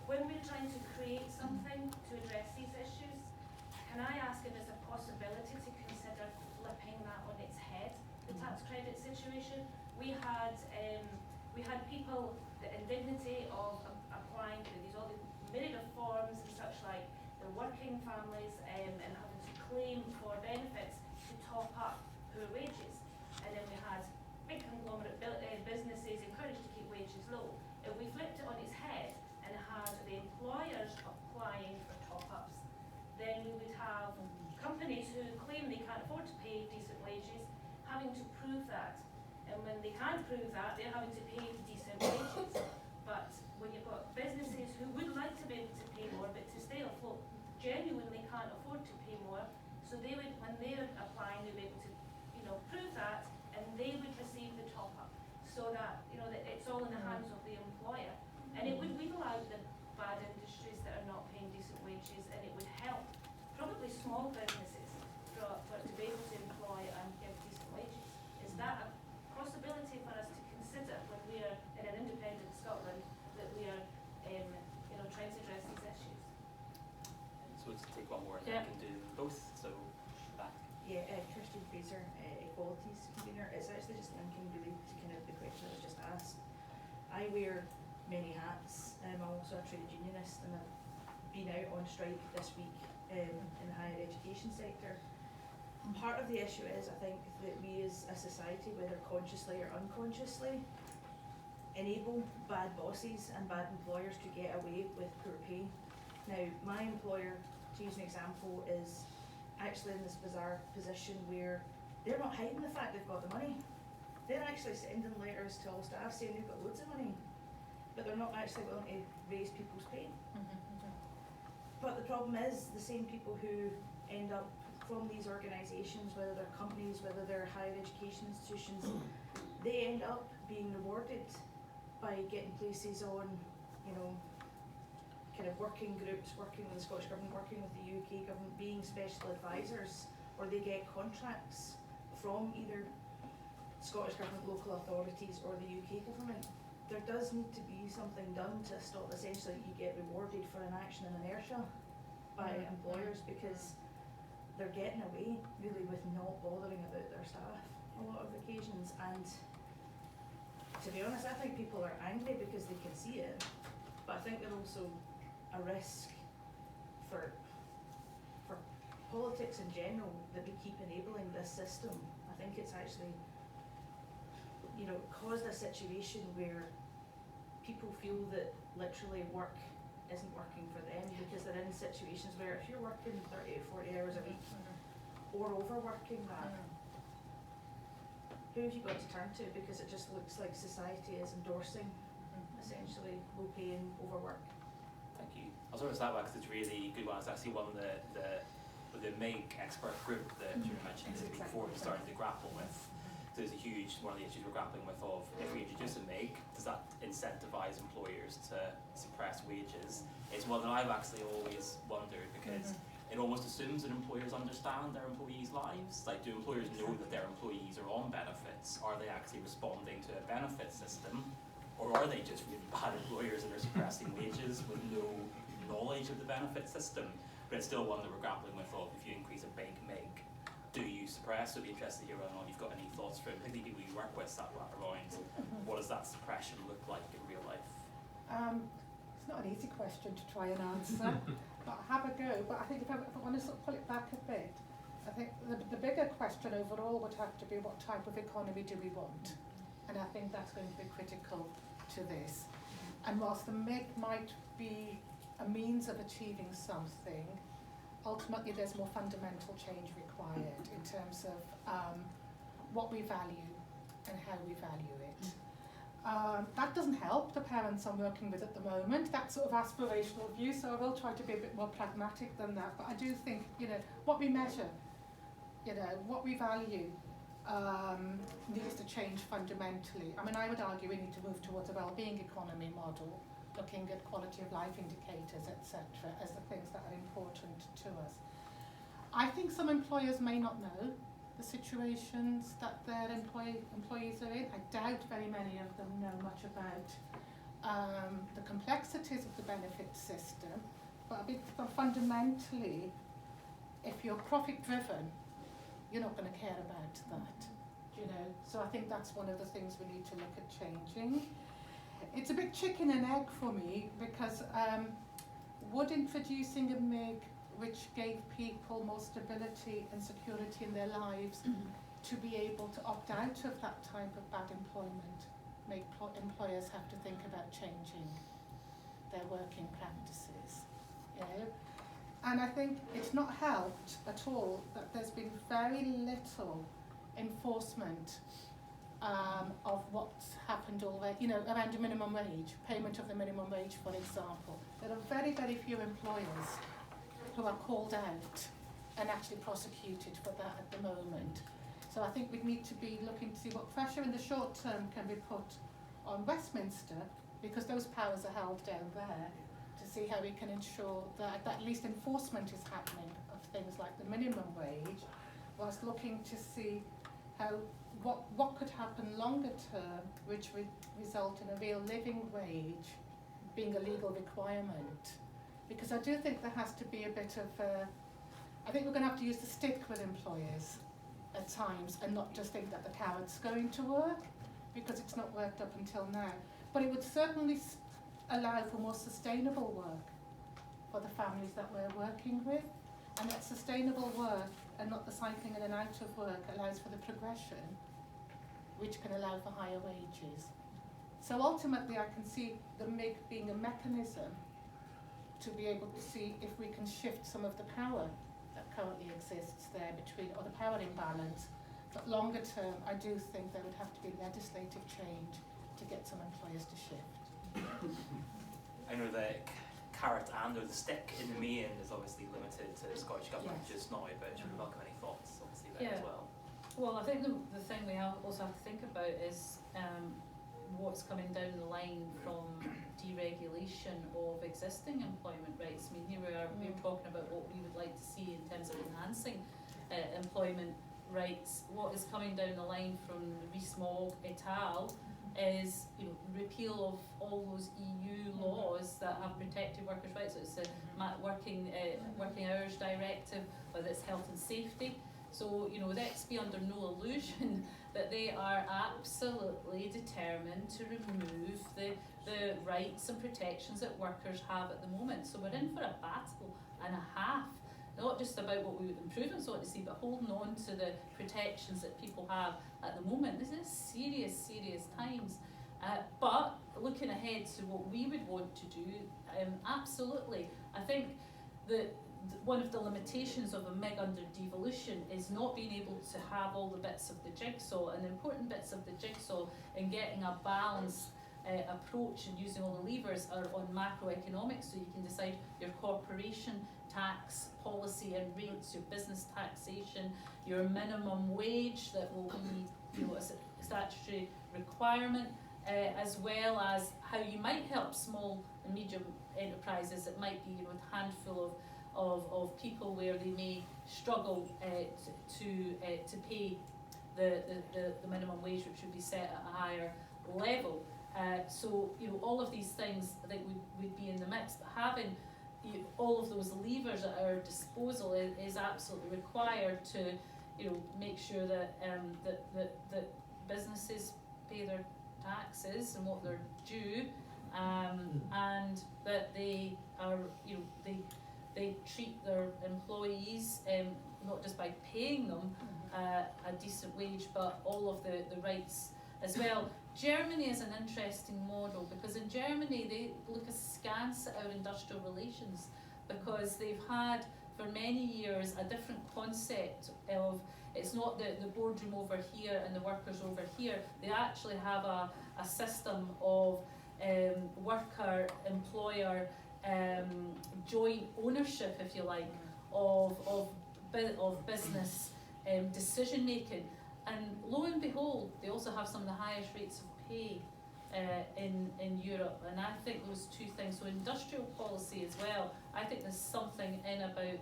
[SPEAKER 7] when we're trying to create something to address these issues, can I ask if there's a possibility to consider flipping that on its head, the tax credit situation? We had people, the indignity of applying to all the myriad of forms and such like, the working families and having to claim for benefits to top up poor wages. And then we had big conglomerate businesses encouraged to keep wages low. If we flipped it on its head and had the employers applying for top-ups, then we would have companies who claim they can't afford to pay decent wages having to prove that. And when they can't prove that, they're having to pay decent wages. But when you've got businesses who would like to be able to pay more, but to stay afloat, genuinely can't afford to pay more, so they would, when they're applying, they'll be able to, prove that, and they would receive the top-up, so that, that it's all in the hands of the employer. And it would wheedle out the bad industries that are not paying decent wages, and it would help probably small businesses to be able to employ and give decent wages. Is that a possibility for us to consider when we are in an independent Scotland, that we are trying to address these issues?
[SPEAKER 1] So let's take one more and then we can do both. So back.
[SPEAKER 8] Yeah, Christian Fraser, Equalities Convener. It's actually just linking really to kind of the question that was just asked. I wear many hats. I'm also a trade unionist, and I've been out on strike this week in the higher education sector. Part of the issue is, I think, that we as a society, whether consciously or unconsciously, enable bad bosses and bad employers to get away with poor pay. Now, my employer, to use an example, is actually in this bizarre position where they're not hiding the fact they've got the money. They're actually sending letters to all staff saying they've got loads of money, but they're not actually willing to raise people's pay. But the problem is, the same people who end up from these organisations, whether they're companies, whether they're higher education institutions, they end up being rewarded by getting places on, kind of working groups, working with the Scottish Government, working with the UK Government, being special advisors, or they get contracts from either Scottish Government, local authorities, or the UK Government. There does need to be something done to stop essentially you get rewarded for inaction and inertia by employers, because they're getting away really with not bothering about their staff a lot of occasions. And to be honest, I think people are angry because they can see it, but I think they're also a risk for politics in general, that we keep enabling this system. I think it's actually, caused a situation where people feel that literally work isn't working for them, because they're in situations where if you're working 30 or 40 hours a week or overworking that, who have you got to turn to? Because it just looks like society is endorsing essentially low pay and overwork.
[SPEAKER 1] Thank you. I was going to start back because it's really good one. It's actually one that the MAG expert group that you mentioned before is starting to grapple with. So there's one of the issues we're grappling with of, if we introduce a MAG, does that incentivise employers to suppress wages? It's one that I've actually always wondered, because it almost assumes that employers understand their employees' lives. Like, do employers know that their employees are on benefits? Are they actually responding to a benefit system? Or are they just really bad employers and are suppressing wages with no knowledge of the benefit system? But it's still one that we're grappling with of, if you increase a big MAG, do you suppress? So I'd be interested to hear whether or not you've got any thoughts from particularly people you work with, Satwat, around what does that suppression look like in real life?
[SPEAKER 3] It's not an easy question to try and answer, but have a go. But I think if I want to sort of pull it back a bit, I think the bigger question overall would have to be what type of economy do we want? And I think that's going to be critical to this. And whilst the MIG might be a means of achieving something, ultimately there's more fundamental change required in terms of what we value and how we value it. That doesn't help the parents I'm working with at the moment, that sort of aspirational view, so I will try to be a bit more pragmatic than that. But I do think, what we measure, what we value needs to change fundamentally. I mean, I would argue we need to move towards a well-being economy model, looking at quality of life indicators, etc., as the things that are important to us. I think some employers may not know the situations that their employees are in. I doubt very many of them know much about the complexities of the benefit system, but fundamentally, if you're profit driven, you're not going to care about that, So I think that's one of the things we need to look at changing. It's a bit chicken and egg for me, because would introducing a MIG which gave people more stability and security in their lives to be able to opt out of that type of bad employment make employers have to think about changing their working practices, And I think it's not helped at all that there's been very little enforcement of what's happened already, around the minimum wage, payment of the minimum wage, for example. There are very, very few employers who are called out and actually prosecuted for that at the moment. So I think we need to be looking to see what pressure in the short term can be put on Westminster, because those powers are held down there, to see how we can ensure that at least enforcement is happening of things like the minimum wage, whilst looking to see how what could happen longer term, which would result in a real living wage being a legal requirement. Because I do think there has to be a bit of, I think we're going to have to use the stick with employers at times, and not just think that the carrot's going to work, because it's not worked up until now. But it would certainly allow for more sustainable work for the families that we're working with, and that sustainable work and not the cycling in and out of work allows for the progression, which can allow for higher wages. So ultimately I can see the MIG being a mechanism to be able to see if we can shift some of the power that currently exists there between, or the power imbalance. But longer term, I do think there would have to be legislative change to get some employers to shift.
[SPEAKER 1] I know the carrot and or the stick in the main is obviously limited to the Scottish Government just now, but should we welcome any thoughts obviously there as well?
[SPEAKER 2] Well, I think the thing we also have to think about is what's coming down the line from deregulation of existing employment rights. I mean, here we are, we're talking about what we would like to see in terms of enhancing employment rights. What is coming down the line from Rehman et al. Is repeal of all those EU laws that have protected workers' rights. So it's the working hours directive, whether it's health and safety. So let's be under no illusion that they are absolutely determined to remove the rights and protections that workers have at the moment. So we're in for a battle and a half, not just about what we would improve and so on to see, but holding on to the protections that people have at the moment. This is serious times. But looking ahead to what we would want to do, absolutely. I think that one of the limitations of a MIG under devolution is not being able to have all the bits of the jigsaw, and the important bits of the jigsaw in getting a balanced approach and using all the levers are on macroeconomics, so you can decide your corporation tax policy and rates, your business taxation, your minimum wage that will be a statutory requirement, as well as how you might help small and medium enterprises. It might be a handful of people where they may struggle to pay the minimum wage, which would be set at a higher level. So all of these things I think would be in the mix, but having all of those levers at our disposal is absolutely required to make sure that that businesses pay their taxes and what they're due, and that they are, you know, they treat their employees not just by paying them a decent wage, but all of the rights as well. Germany is an interesting model because in Germany they look askance at our industrial relations because they've had for many years a different concept of, it's not the boardroom over here and the workers over here. They actually have a system of worker, employer, joint ownership, if you like, of business decision making. And lo and behold, they also have some of the highest rates of pay in Europe. And I think those two things, so industrial policy as well, I think there's something in about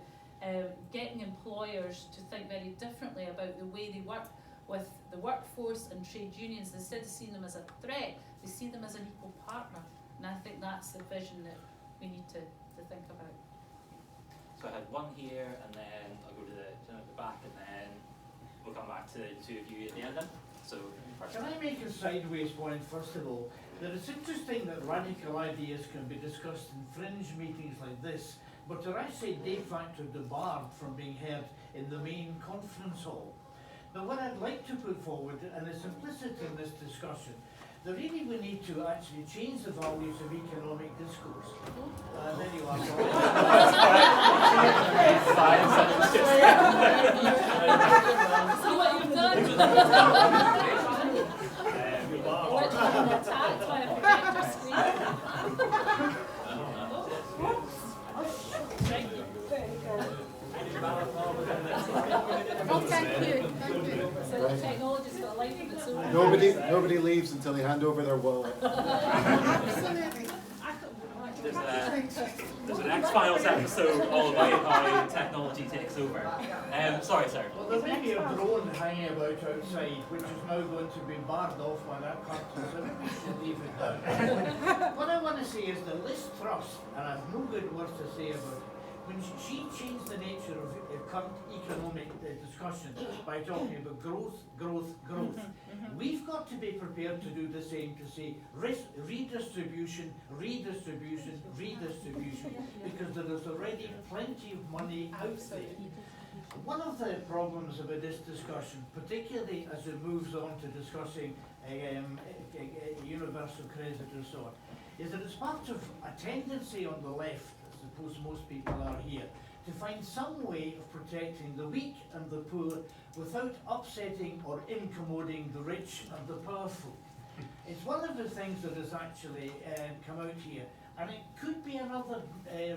[SPEAKER 2] getting employers to think very differently about the way they work with the workforce and trade unions. Instead of seeing them as a threat, they see them as an equal partner. And I think that's the vision that we need to think about.
[SPEAKER 1] So I had one here, and then I'll go to the gentleman at the back, and then we'll come back to the two of you at the end then. So, first.
[SPEAKER 9] Can I make a sideways point first of all? That it's interesting that radical ideas can be discussed in fringe meetings like this, but are actually de facto debarred from being heard in the main conference hall. Now what I'd like to put forward, and it's implicit in this discussion, that really we need to actually change the values of economic discourse. There you are.
[SPEAKER 2] See what you've done? Literally attacked by a projector screen.
[SPEAKER 3] Oh, thank you. Thank you.
[SPEAKER 2] So the technology's got a life of its own.
[SPEAKER 4] Nobody leaves until they hand over their wallet.
[SPEAKER 3] Absolutely.
[SPEAKER 1] There's an X-Files episode all about how technology takes over. Sorry, sir.
[SPEAKER 9] Well, there may be a drone hanging about outside, which is now going to be barred off when that comes, so maybe we should leave it down. What I want to say is that Liz Truss, and I've no good words to say about it, when she changed the nature of current economic discussion by talking about growth, we've got to be prepared to do the same, to say redistribution, because there is already plenty of money out there. One of the problems about this discussion, particularly as it moves on to discussing universal credit and so on, is that it's part of a tendency on the left, I suppose most people are here, to find some way of protecting the weak and the poor without upsetting or incommoding the rich and the powerful. It's one of the things that has actually come out here, and it could be another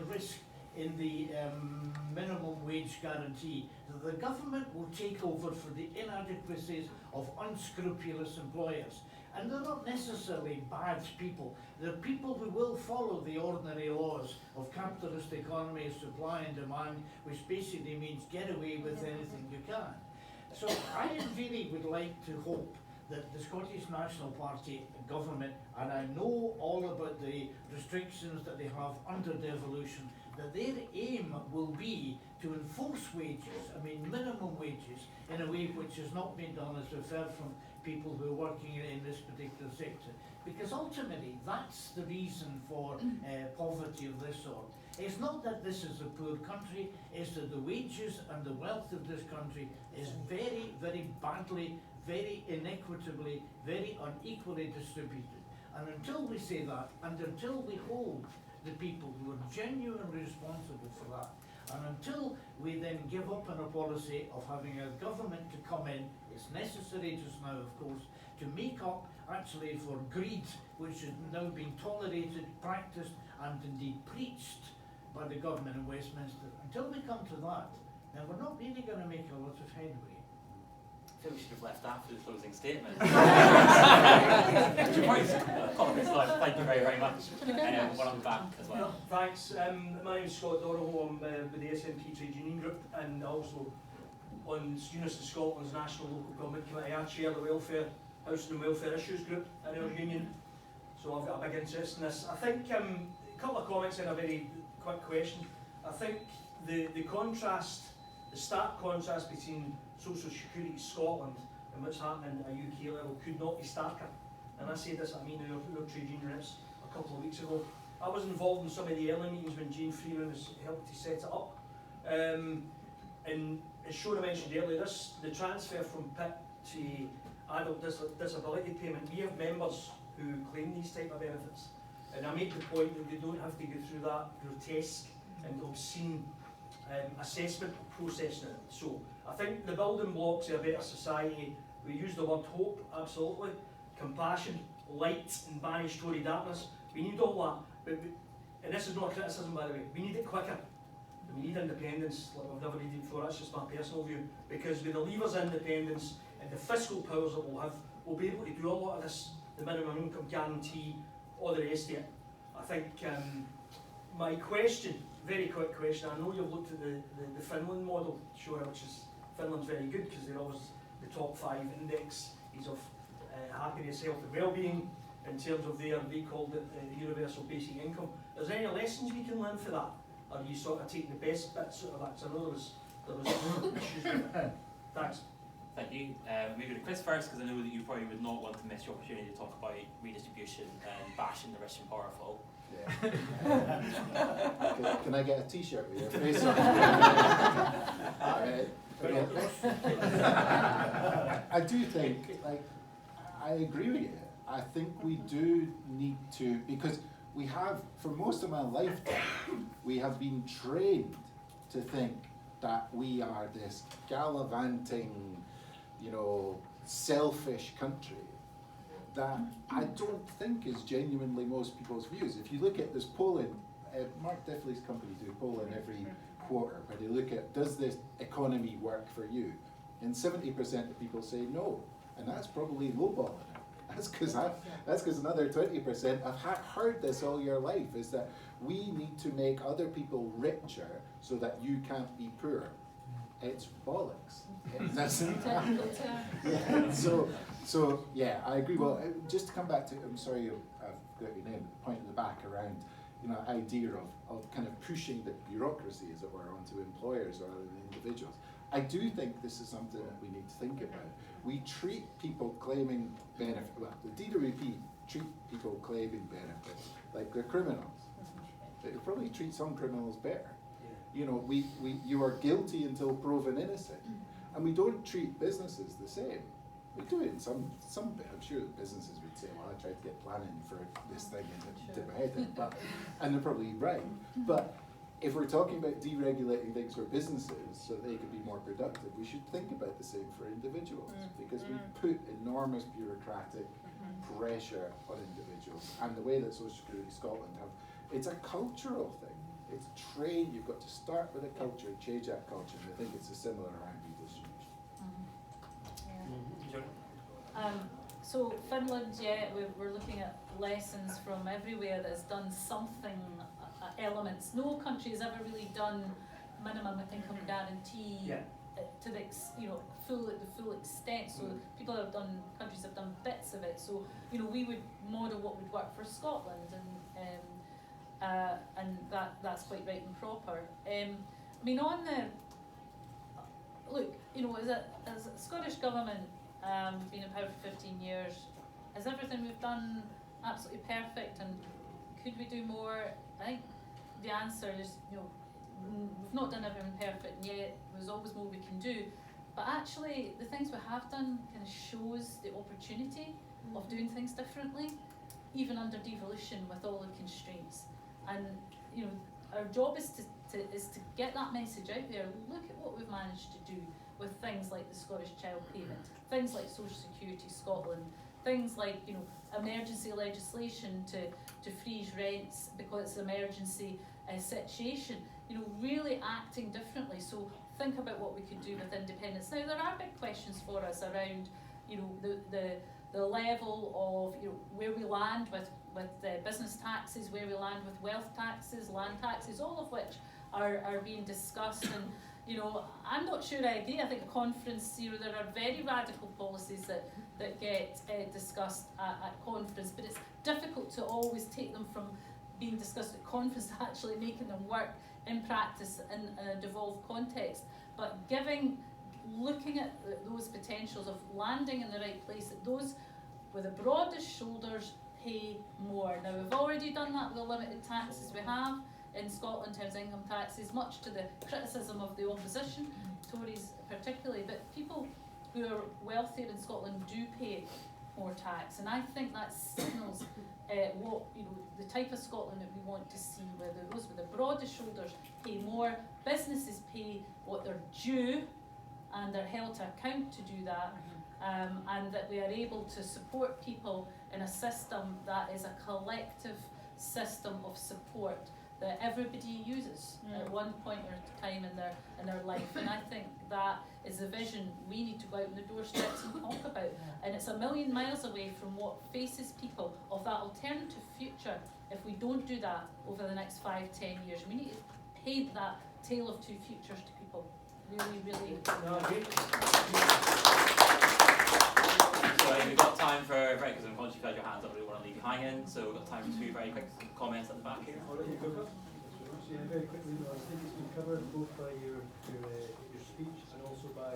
[SPEAKER 9] risk in the minimum wage guarantee, that the government will take over for the inadequacies of unscrupulous employers. And they're not necessarily bad people. They're people who will follow the ordinary laws of capitalist economy, supply and demand, which basically means get away with anything you can. So I really would like to hope that the Scottish National Party government, and I know all about the restrictions that they have under devolution, that their aim will be to enforce wages, I mean minimum wages, in a way which has not been done, as we've heard from people who are working in this particular sector. Because ultimately, that's the reason for poverty of this sort. It's not that this is a poor country, it's that the wages and the wealth of this country is very, very badly, very inequitably, very unequally distributed. And until we say that, and until we hold the people who are genuinely responsible for that, and until we then give up on a policy of having a government to come in, it's necessary just now, of course, to make up actually for greed, which has now been tolerated, practiced, and indeed preached by the government in Westminster. Until we come to that, then we're not really going to make a lot of headway.
[SPEAKER 1] I think we should have left after the closing statement. Thank you very, very much. One on the back as well.
[SPEAKER 10] Thanks. My name is Scott Dorrell. I'm with the SNP Trade Union Group, and also on Unison Scotland's National Local Government Committee. I chair the Housing and Welfare Issues Group in our union, so I've got a big interest in this. I think a couple of comments and a very quick question. I think the contrast, the stark contrast between Social Security Scotland and what's happening at a UK level could not be starker. And I say this, I mean our trade union reps are couple of weeks ago. I was involved in some of the early meetings when Jane Freeman has helped to set it up. And as Shona mentioned earlier, the transfer from PIP to adult disability payment, we have members who claim these type of benefits. And I make the point that they don't have to go through that grotesque and obscene assessment process now. So I think the building blocks of a better society, we use the word hope, absolutely, compassion, light and banish Tory darkness. We need all that, and this is not a criticism by the way, we need it quicker. We need independence, like we've never needed before, that's just my personal view, because with the levers independence and the fiscal powers that we'll have, we'll be able to do a lot of this, the minimum income guarantee, all the rest of it. I think my question, very quick question, I know you've looked at the Finland model, Shona, which is, Finland's very good because they're always the top 5 indexes of happiness, health and well-being in terms of they called it the universal basic income. Is there any lessons we can learn for that? Or are you sort of taking the best bits out of that? Because I know there was issues with it. Thanks.
[SPEAKER 1] Thank you. Maybe to Chris first, because I know that you probably would not want to miss the opportunity to talk about redistribution and bashing the rich and powerful.
[SPEAKER 4] Yeah. Can I get a T-shirt with your face on? I do think, like, I agree with you. I think we do need to, because we have, for most of my lifetime, we have been trained to think that we are this gallivanting, selfish country that I don't think is genuinely most people's views. If you look at this polling, Mark Diffley's company do polling every quarter where they look at, does this economy work for you? And 70% of people say no, and that's probably lowballing it. That's because another 20% have heard this all your life, is that we need to make other people richer so that you can't be poor. It's bollocks. It doesn't happen. Yeah. So yeah, I agree. Well, just to come back to, I'm sorry I've got your name, the point at the back around, idea of kind of pushing the bureaucracy, as it were, onto employers or individuals. I do think this is something that we need to think about. We treat people claiming benefit, well, the DWP treat people claiming benefits like they're criminals. They probably treat some criminals better. You are guilty until proven innocent. And we don't treat businesses the same. We do it in some I'm sure businesses would say, well, I tried to get planning for this thing and it did my head in, and they're probably right. But if we're talking about deregulating things for businesses so they could be more productive, we should think about the same for individuals, because we put enormous bureaucratic pressure on individuals. And the way that Social Security Scotland have, it's a cultural thing. It's trained, you've got to start with a culture, change that culture, and I think it's a similar around redistribution.
[SPEAKER 2] So Finland, we're looking at lessons from everywhere that has done something, elements. No country has ever really done minimum income guarantee to the full extent. So countries have done bits of it. So we would model what would work for Scotland, and that's quite right and proper. On the look, as a Scottish government. We've been in power for 15 years. Is everything we've done absolutely perfect, and could we do more? I think the answer is, we've not done everything perfect, and yet there's always more we can do. But actually, the things we have done kind of shows the opportunity of doing things differently, even under devolution with all the constraints. And our job is to get that message out there. Look at what we've managed to do with things like the Scottish Child Payment, things like Social Security Scotland, things like emergency legislation to freeze rents because it's an emergency situation. Really acting differently. So think about what we could do with independence. Now there are big questions for us around the level of where we land with business taxes, where we land with wealth taxes, land taxes, all of which are being discussed. And I'm not sure I agree. I think a conference, there are very radical policies that get discussed at conference, but it's difficult to always take them from being discussed at conference to actually making them work in practice in a devolved context. But looking at those potentials of landing in the right place, that those with the broadest shoulders, pay more. Now, we've already done that with the limited taxes we have in Scotland in terms of income taxes, much to the criticism of the opposition, Tories particularly, but people who are wealthier in Scotland do pay more tax, and I think that signals what, you know, the type of Scotland that we want to see, where those with the broadest shoulders pay more, businesses pay what they're due, and they're held to account to do that, and that we are able to support people in a system that is a collective system of support that everybody uses at one point or time in their life. And I think that is the vision we need to go out on the doorsteps and talk about. And it's a million miles away from what faces people of that alternative future if we don't do that over the next 5-10 years. We need to paint that tale of two futures to people. Really, really.
[SPEAKER 1] So we've got time for, right, because once you've had your hands up, we don't want to leave you hanging, so we've got time for 2 very quick comments at the back here.
[SPEAKER 11] I'll let you go first. Yeah, very quickly, I think it's been covered both by your speech and also by,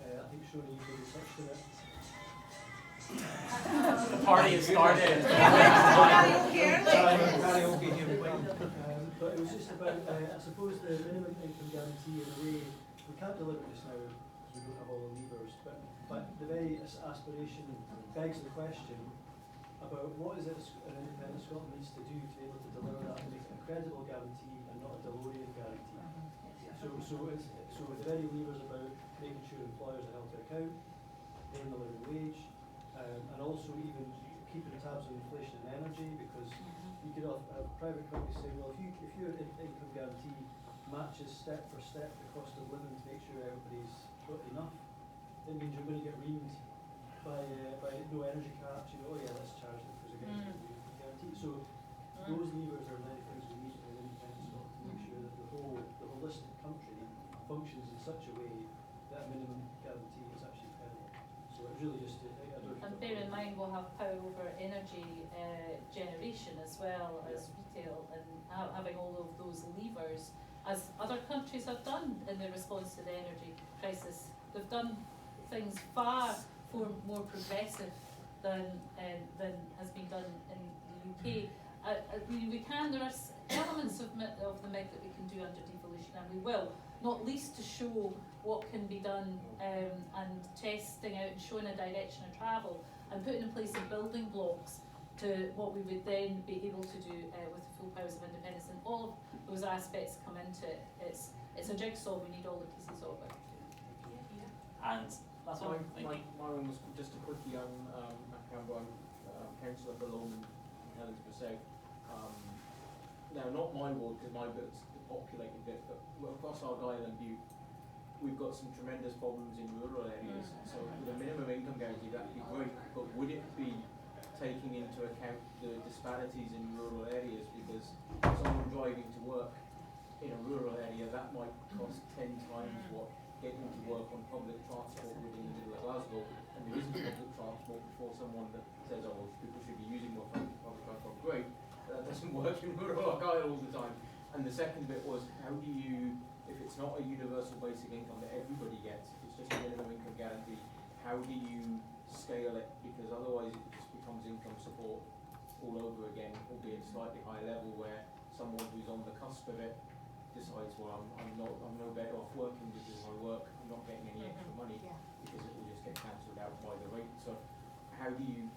[SPEAKER 11] I think Shona, you really touched on it.
[SPEAKER 1] The party has started.
[SPEAKER 11] Karaoke here. But it was just about, I suppose, the minimum income guarantee in a way, we can't deliver this now because we don't have all the levers, but the very aspiration begs the question about what is it an independent Scotland needs to do to be able to deliver that and make it a credible guarantee and not a DeLorean guarantee. So the very levers about making sure employers are held to account, paying the living wage, and also even keeping tabs on inflation and energy, because you could have private companies saying, well, if your income guarantee matches step for step the cost of living to make sure everybody's got enough, it means you're going to get reamed by no energy caps. You know, oh yeah, let's charge them because again, the guarantee. So those levers are many things we need in an independent Scotland to make sure that the holistic country functions in such a way that a minimum guarantee is actually credible. So it's really just
[SPEAKER 2] and bear in mind we'll have power over energy generation as well as retail, and having all of those levers, as other countries have done in their response to the energy crisis. They've done things far more progressive than has been done in the UK. There are elements of the MIG that we can do under devolution, and we will, not least to show what can be done and testing out and showing a direction of travel and putting in place the building blocks to what we would then be able to do with the full powers of independence. And all of those aspects come into it. It's a jigsaw, we need all the pieces of it.
[SPEAKER 1] And that's one.
[SPEAKER 12] My one was just a quickie on Councillor for London, Helen's Passaic. Now, not my ward, because my bit's the populated bit, but across Argyll and Butte, we've got some tremendous problems in rural areas. So with a minimum income guarantee, that'd be great, but would it be taking into account the disparities in rural areas? Because someone driving to work in a rural area, that might cost 10 times what getting to work on public transport within the middle of Glasgow, and there isn't public transport before someone that says, oh, well, people should be using more public transport. Great, that doesn't work in rural Argyll all the time. And the second bit was, how do you, if it's not a universal basic income that everybody gets, if it's just a minimum income guarantee, how do you scale it? Because otherwise it just becomes income support all over again, albeit slightly high level, where someone who's on the cusp of it decides, well, I'm no better off working because I work, I'm not getting any extra money because it will just get cancelled out by the rate. So how do you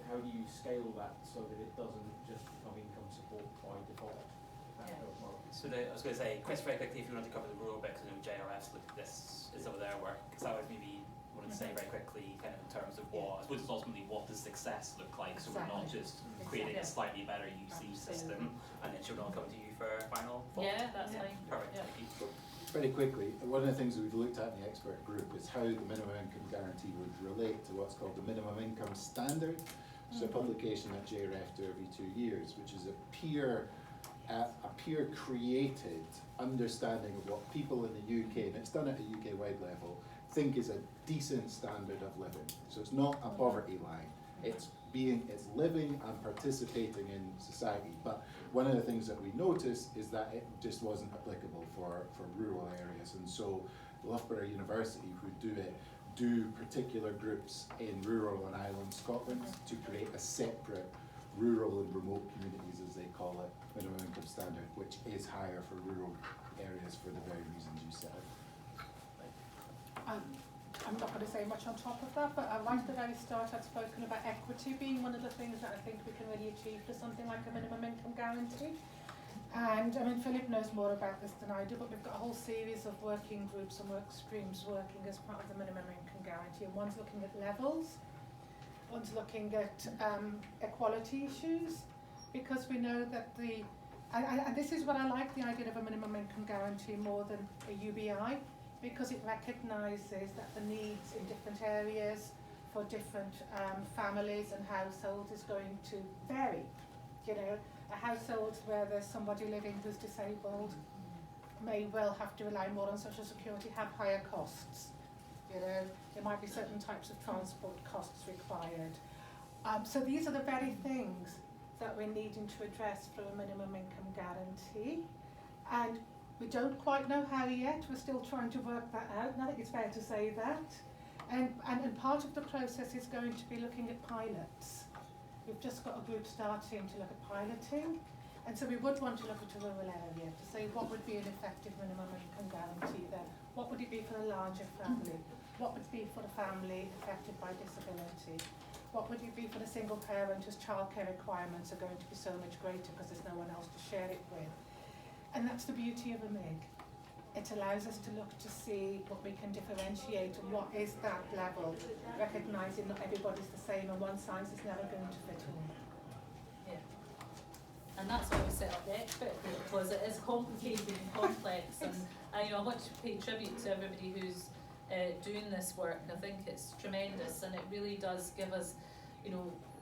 [SPEAKER 12] scale that so that it doesn't just become income support by default?
[SPEAKER 1] So I was going to say, Chris, very quickly, if you want to cover the rural bit, because I know JRFs look at this as some of their work, because I would maybe wanted to say very quickly, kind of in terms of what, I suppose it's ultimately what does success look like, so we're not just creating a slightly better UC system, and then Shona will come to you for final thoughts.
[SPEAKER 2] Yeah, that's fine.
[SPEAKER 1] Perfect, thank you.
[SPEAKER 4] Very quickly, one of the things that we've looked at in the expert group is how the minimum income guarantee would relate to what's called the minimum income standard. So a publication that JRF do every 2 years, which is a peer created understanding of what people in the UK, and it's done at a UK wide level, think is a decent standard of living. So it's not a poverty line, it's living and participating in society. But one of the things that we noticed is that it just wasn't applicable for rural areas, and so Loughborough University, who do particular groups in rural and island Scotland to create a separate rural and remote communities, as they call it, minimum income standard, which is higher for rural areas for the very reasons you said.
[SPEAKER 3] I'm not going to say much on top of that, but right at the very start I'd spoken about equity being one of the things that I think we can really achieve for something like a minimum income guarantee. And I mean, Philip knows more about this than I do, but we've got a whole series of working groups and work streams working as part of the minimum income guarantee, and one's looking at levels, one's looking at equality issues, because we know that and this is what I like, the idea of a minimum income guarantee more than a UBI, because it recognises that the needs in different areas for different families and households is going to vary. You know, a household where there's somebody living who's disabled may well have to rely more on social security, have higher costs. You know, there might be certain types of transport costs required. So these are the very things that we're needing to address through a minimum income guarantee. And we don't quite know how yet, we're still trying to work that out, and I think it's fair to say that. And part of the process is going to be looking at pilots. We've just got a group starting to look at piloting, and so we would want to look at a rural area to say what would be an effective minimum income guarantee there. What would it be for a larger family? What would it be for a family affected by disability? What would it be for the single parent whose childcare requirements are going to be so much greater because there's no one else to share it with? And that's the beauty of a MIG. It allows us to look to see what we can differentiate and what is that level, recognising not everybody's the same and one size is never going to fit all.
[SPEAKER 2] Yeah. And that's why we set up the expert group, because it is complicated and complex, and I want to pay tribute to everybody who's doing this work. I think it's tremendous, and it really does give us,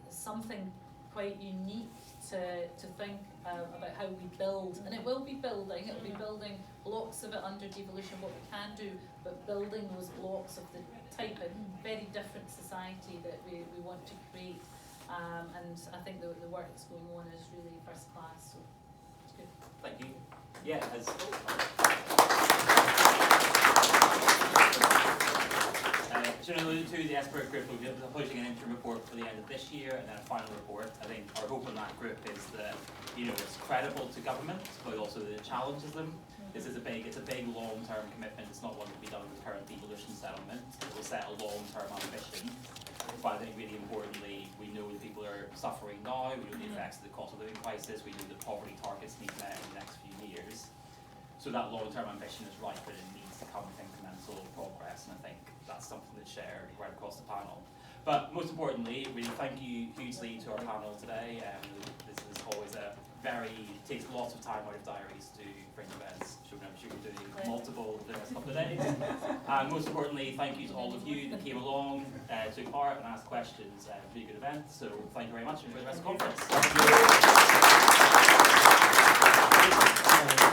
[SPEAKER 2] something quite unique to think about how we build, and it will be building, it'll be building blocks of it under devolution, what we can do, but building those blocks of the type of very different society that we want to create, and I think the work that's going on is really first class, so it's good.
[SPEAKER 1] Thank you. Yeah, as Shona alluded to, the expert group will be publishing an interim report for the end of this year and then a final report. I think our hope in that group is that it's credible to government, but also that it challenges them. This is a big long-term commitment. It's not one that will be done with current devolution settlement. It will set a long-term ambition. But I think really importantly, we know that people are suffering now. We know the effects of the cost of living crisis. We know that poverty targets need met in the next few years. So that long-term ambition is right, but it needs to come with incremental progress, and I think that's something that's shared right across the panel. But most importantly, really thank you hugely to our panel today. This is always takes lots of time out of diaries to bring events. Shona, I'm sure you're doing multiple the next couple of days. And most importantly, thank you to all of you that came along, took part and asked questions. Really good event. So thank you very much, and enjoy the rest of the conference.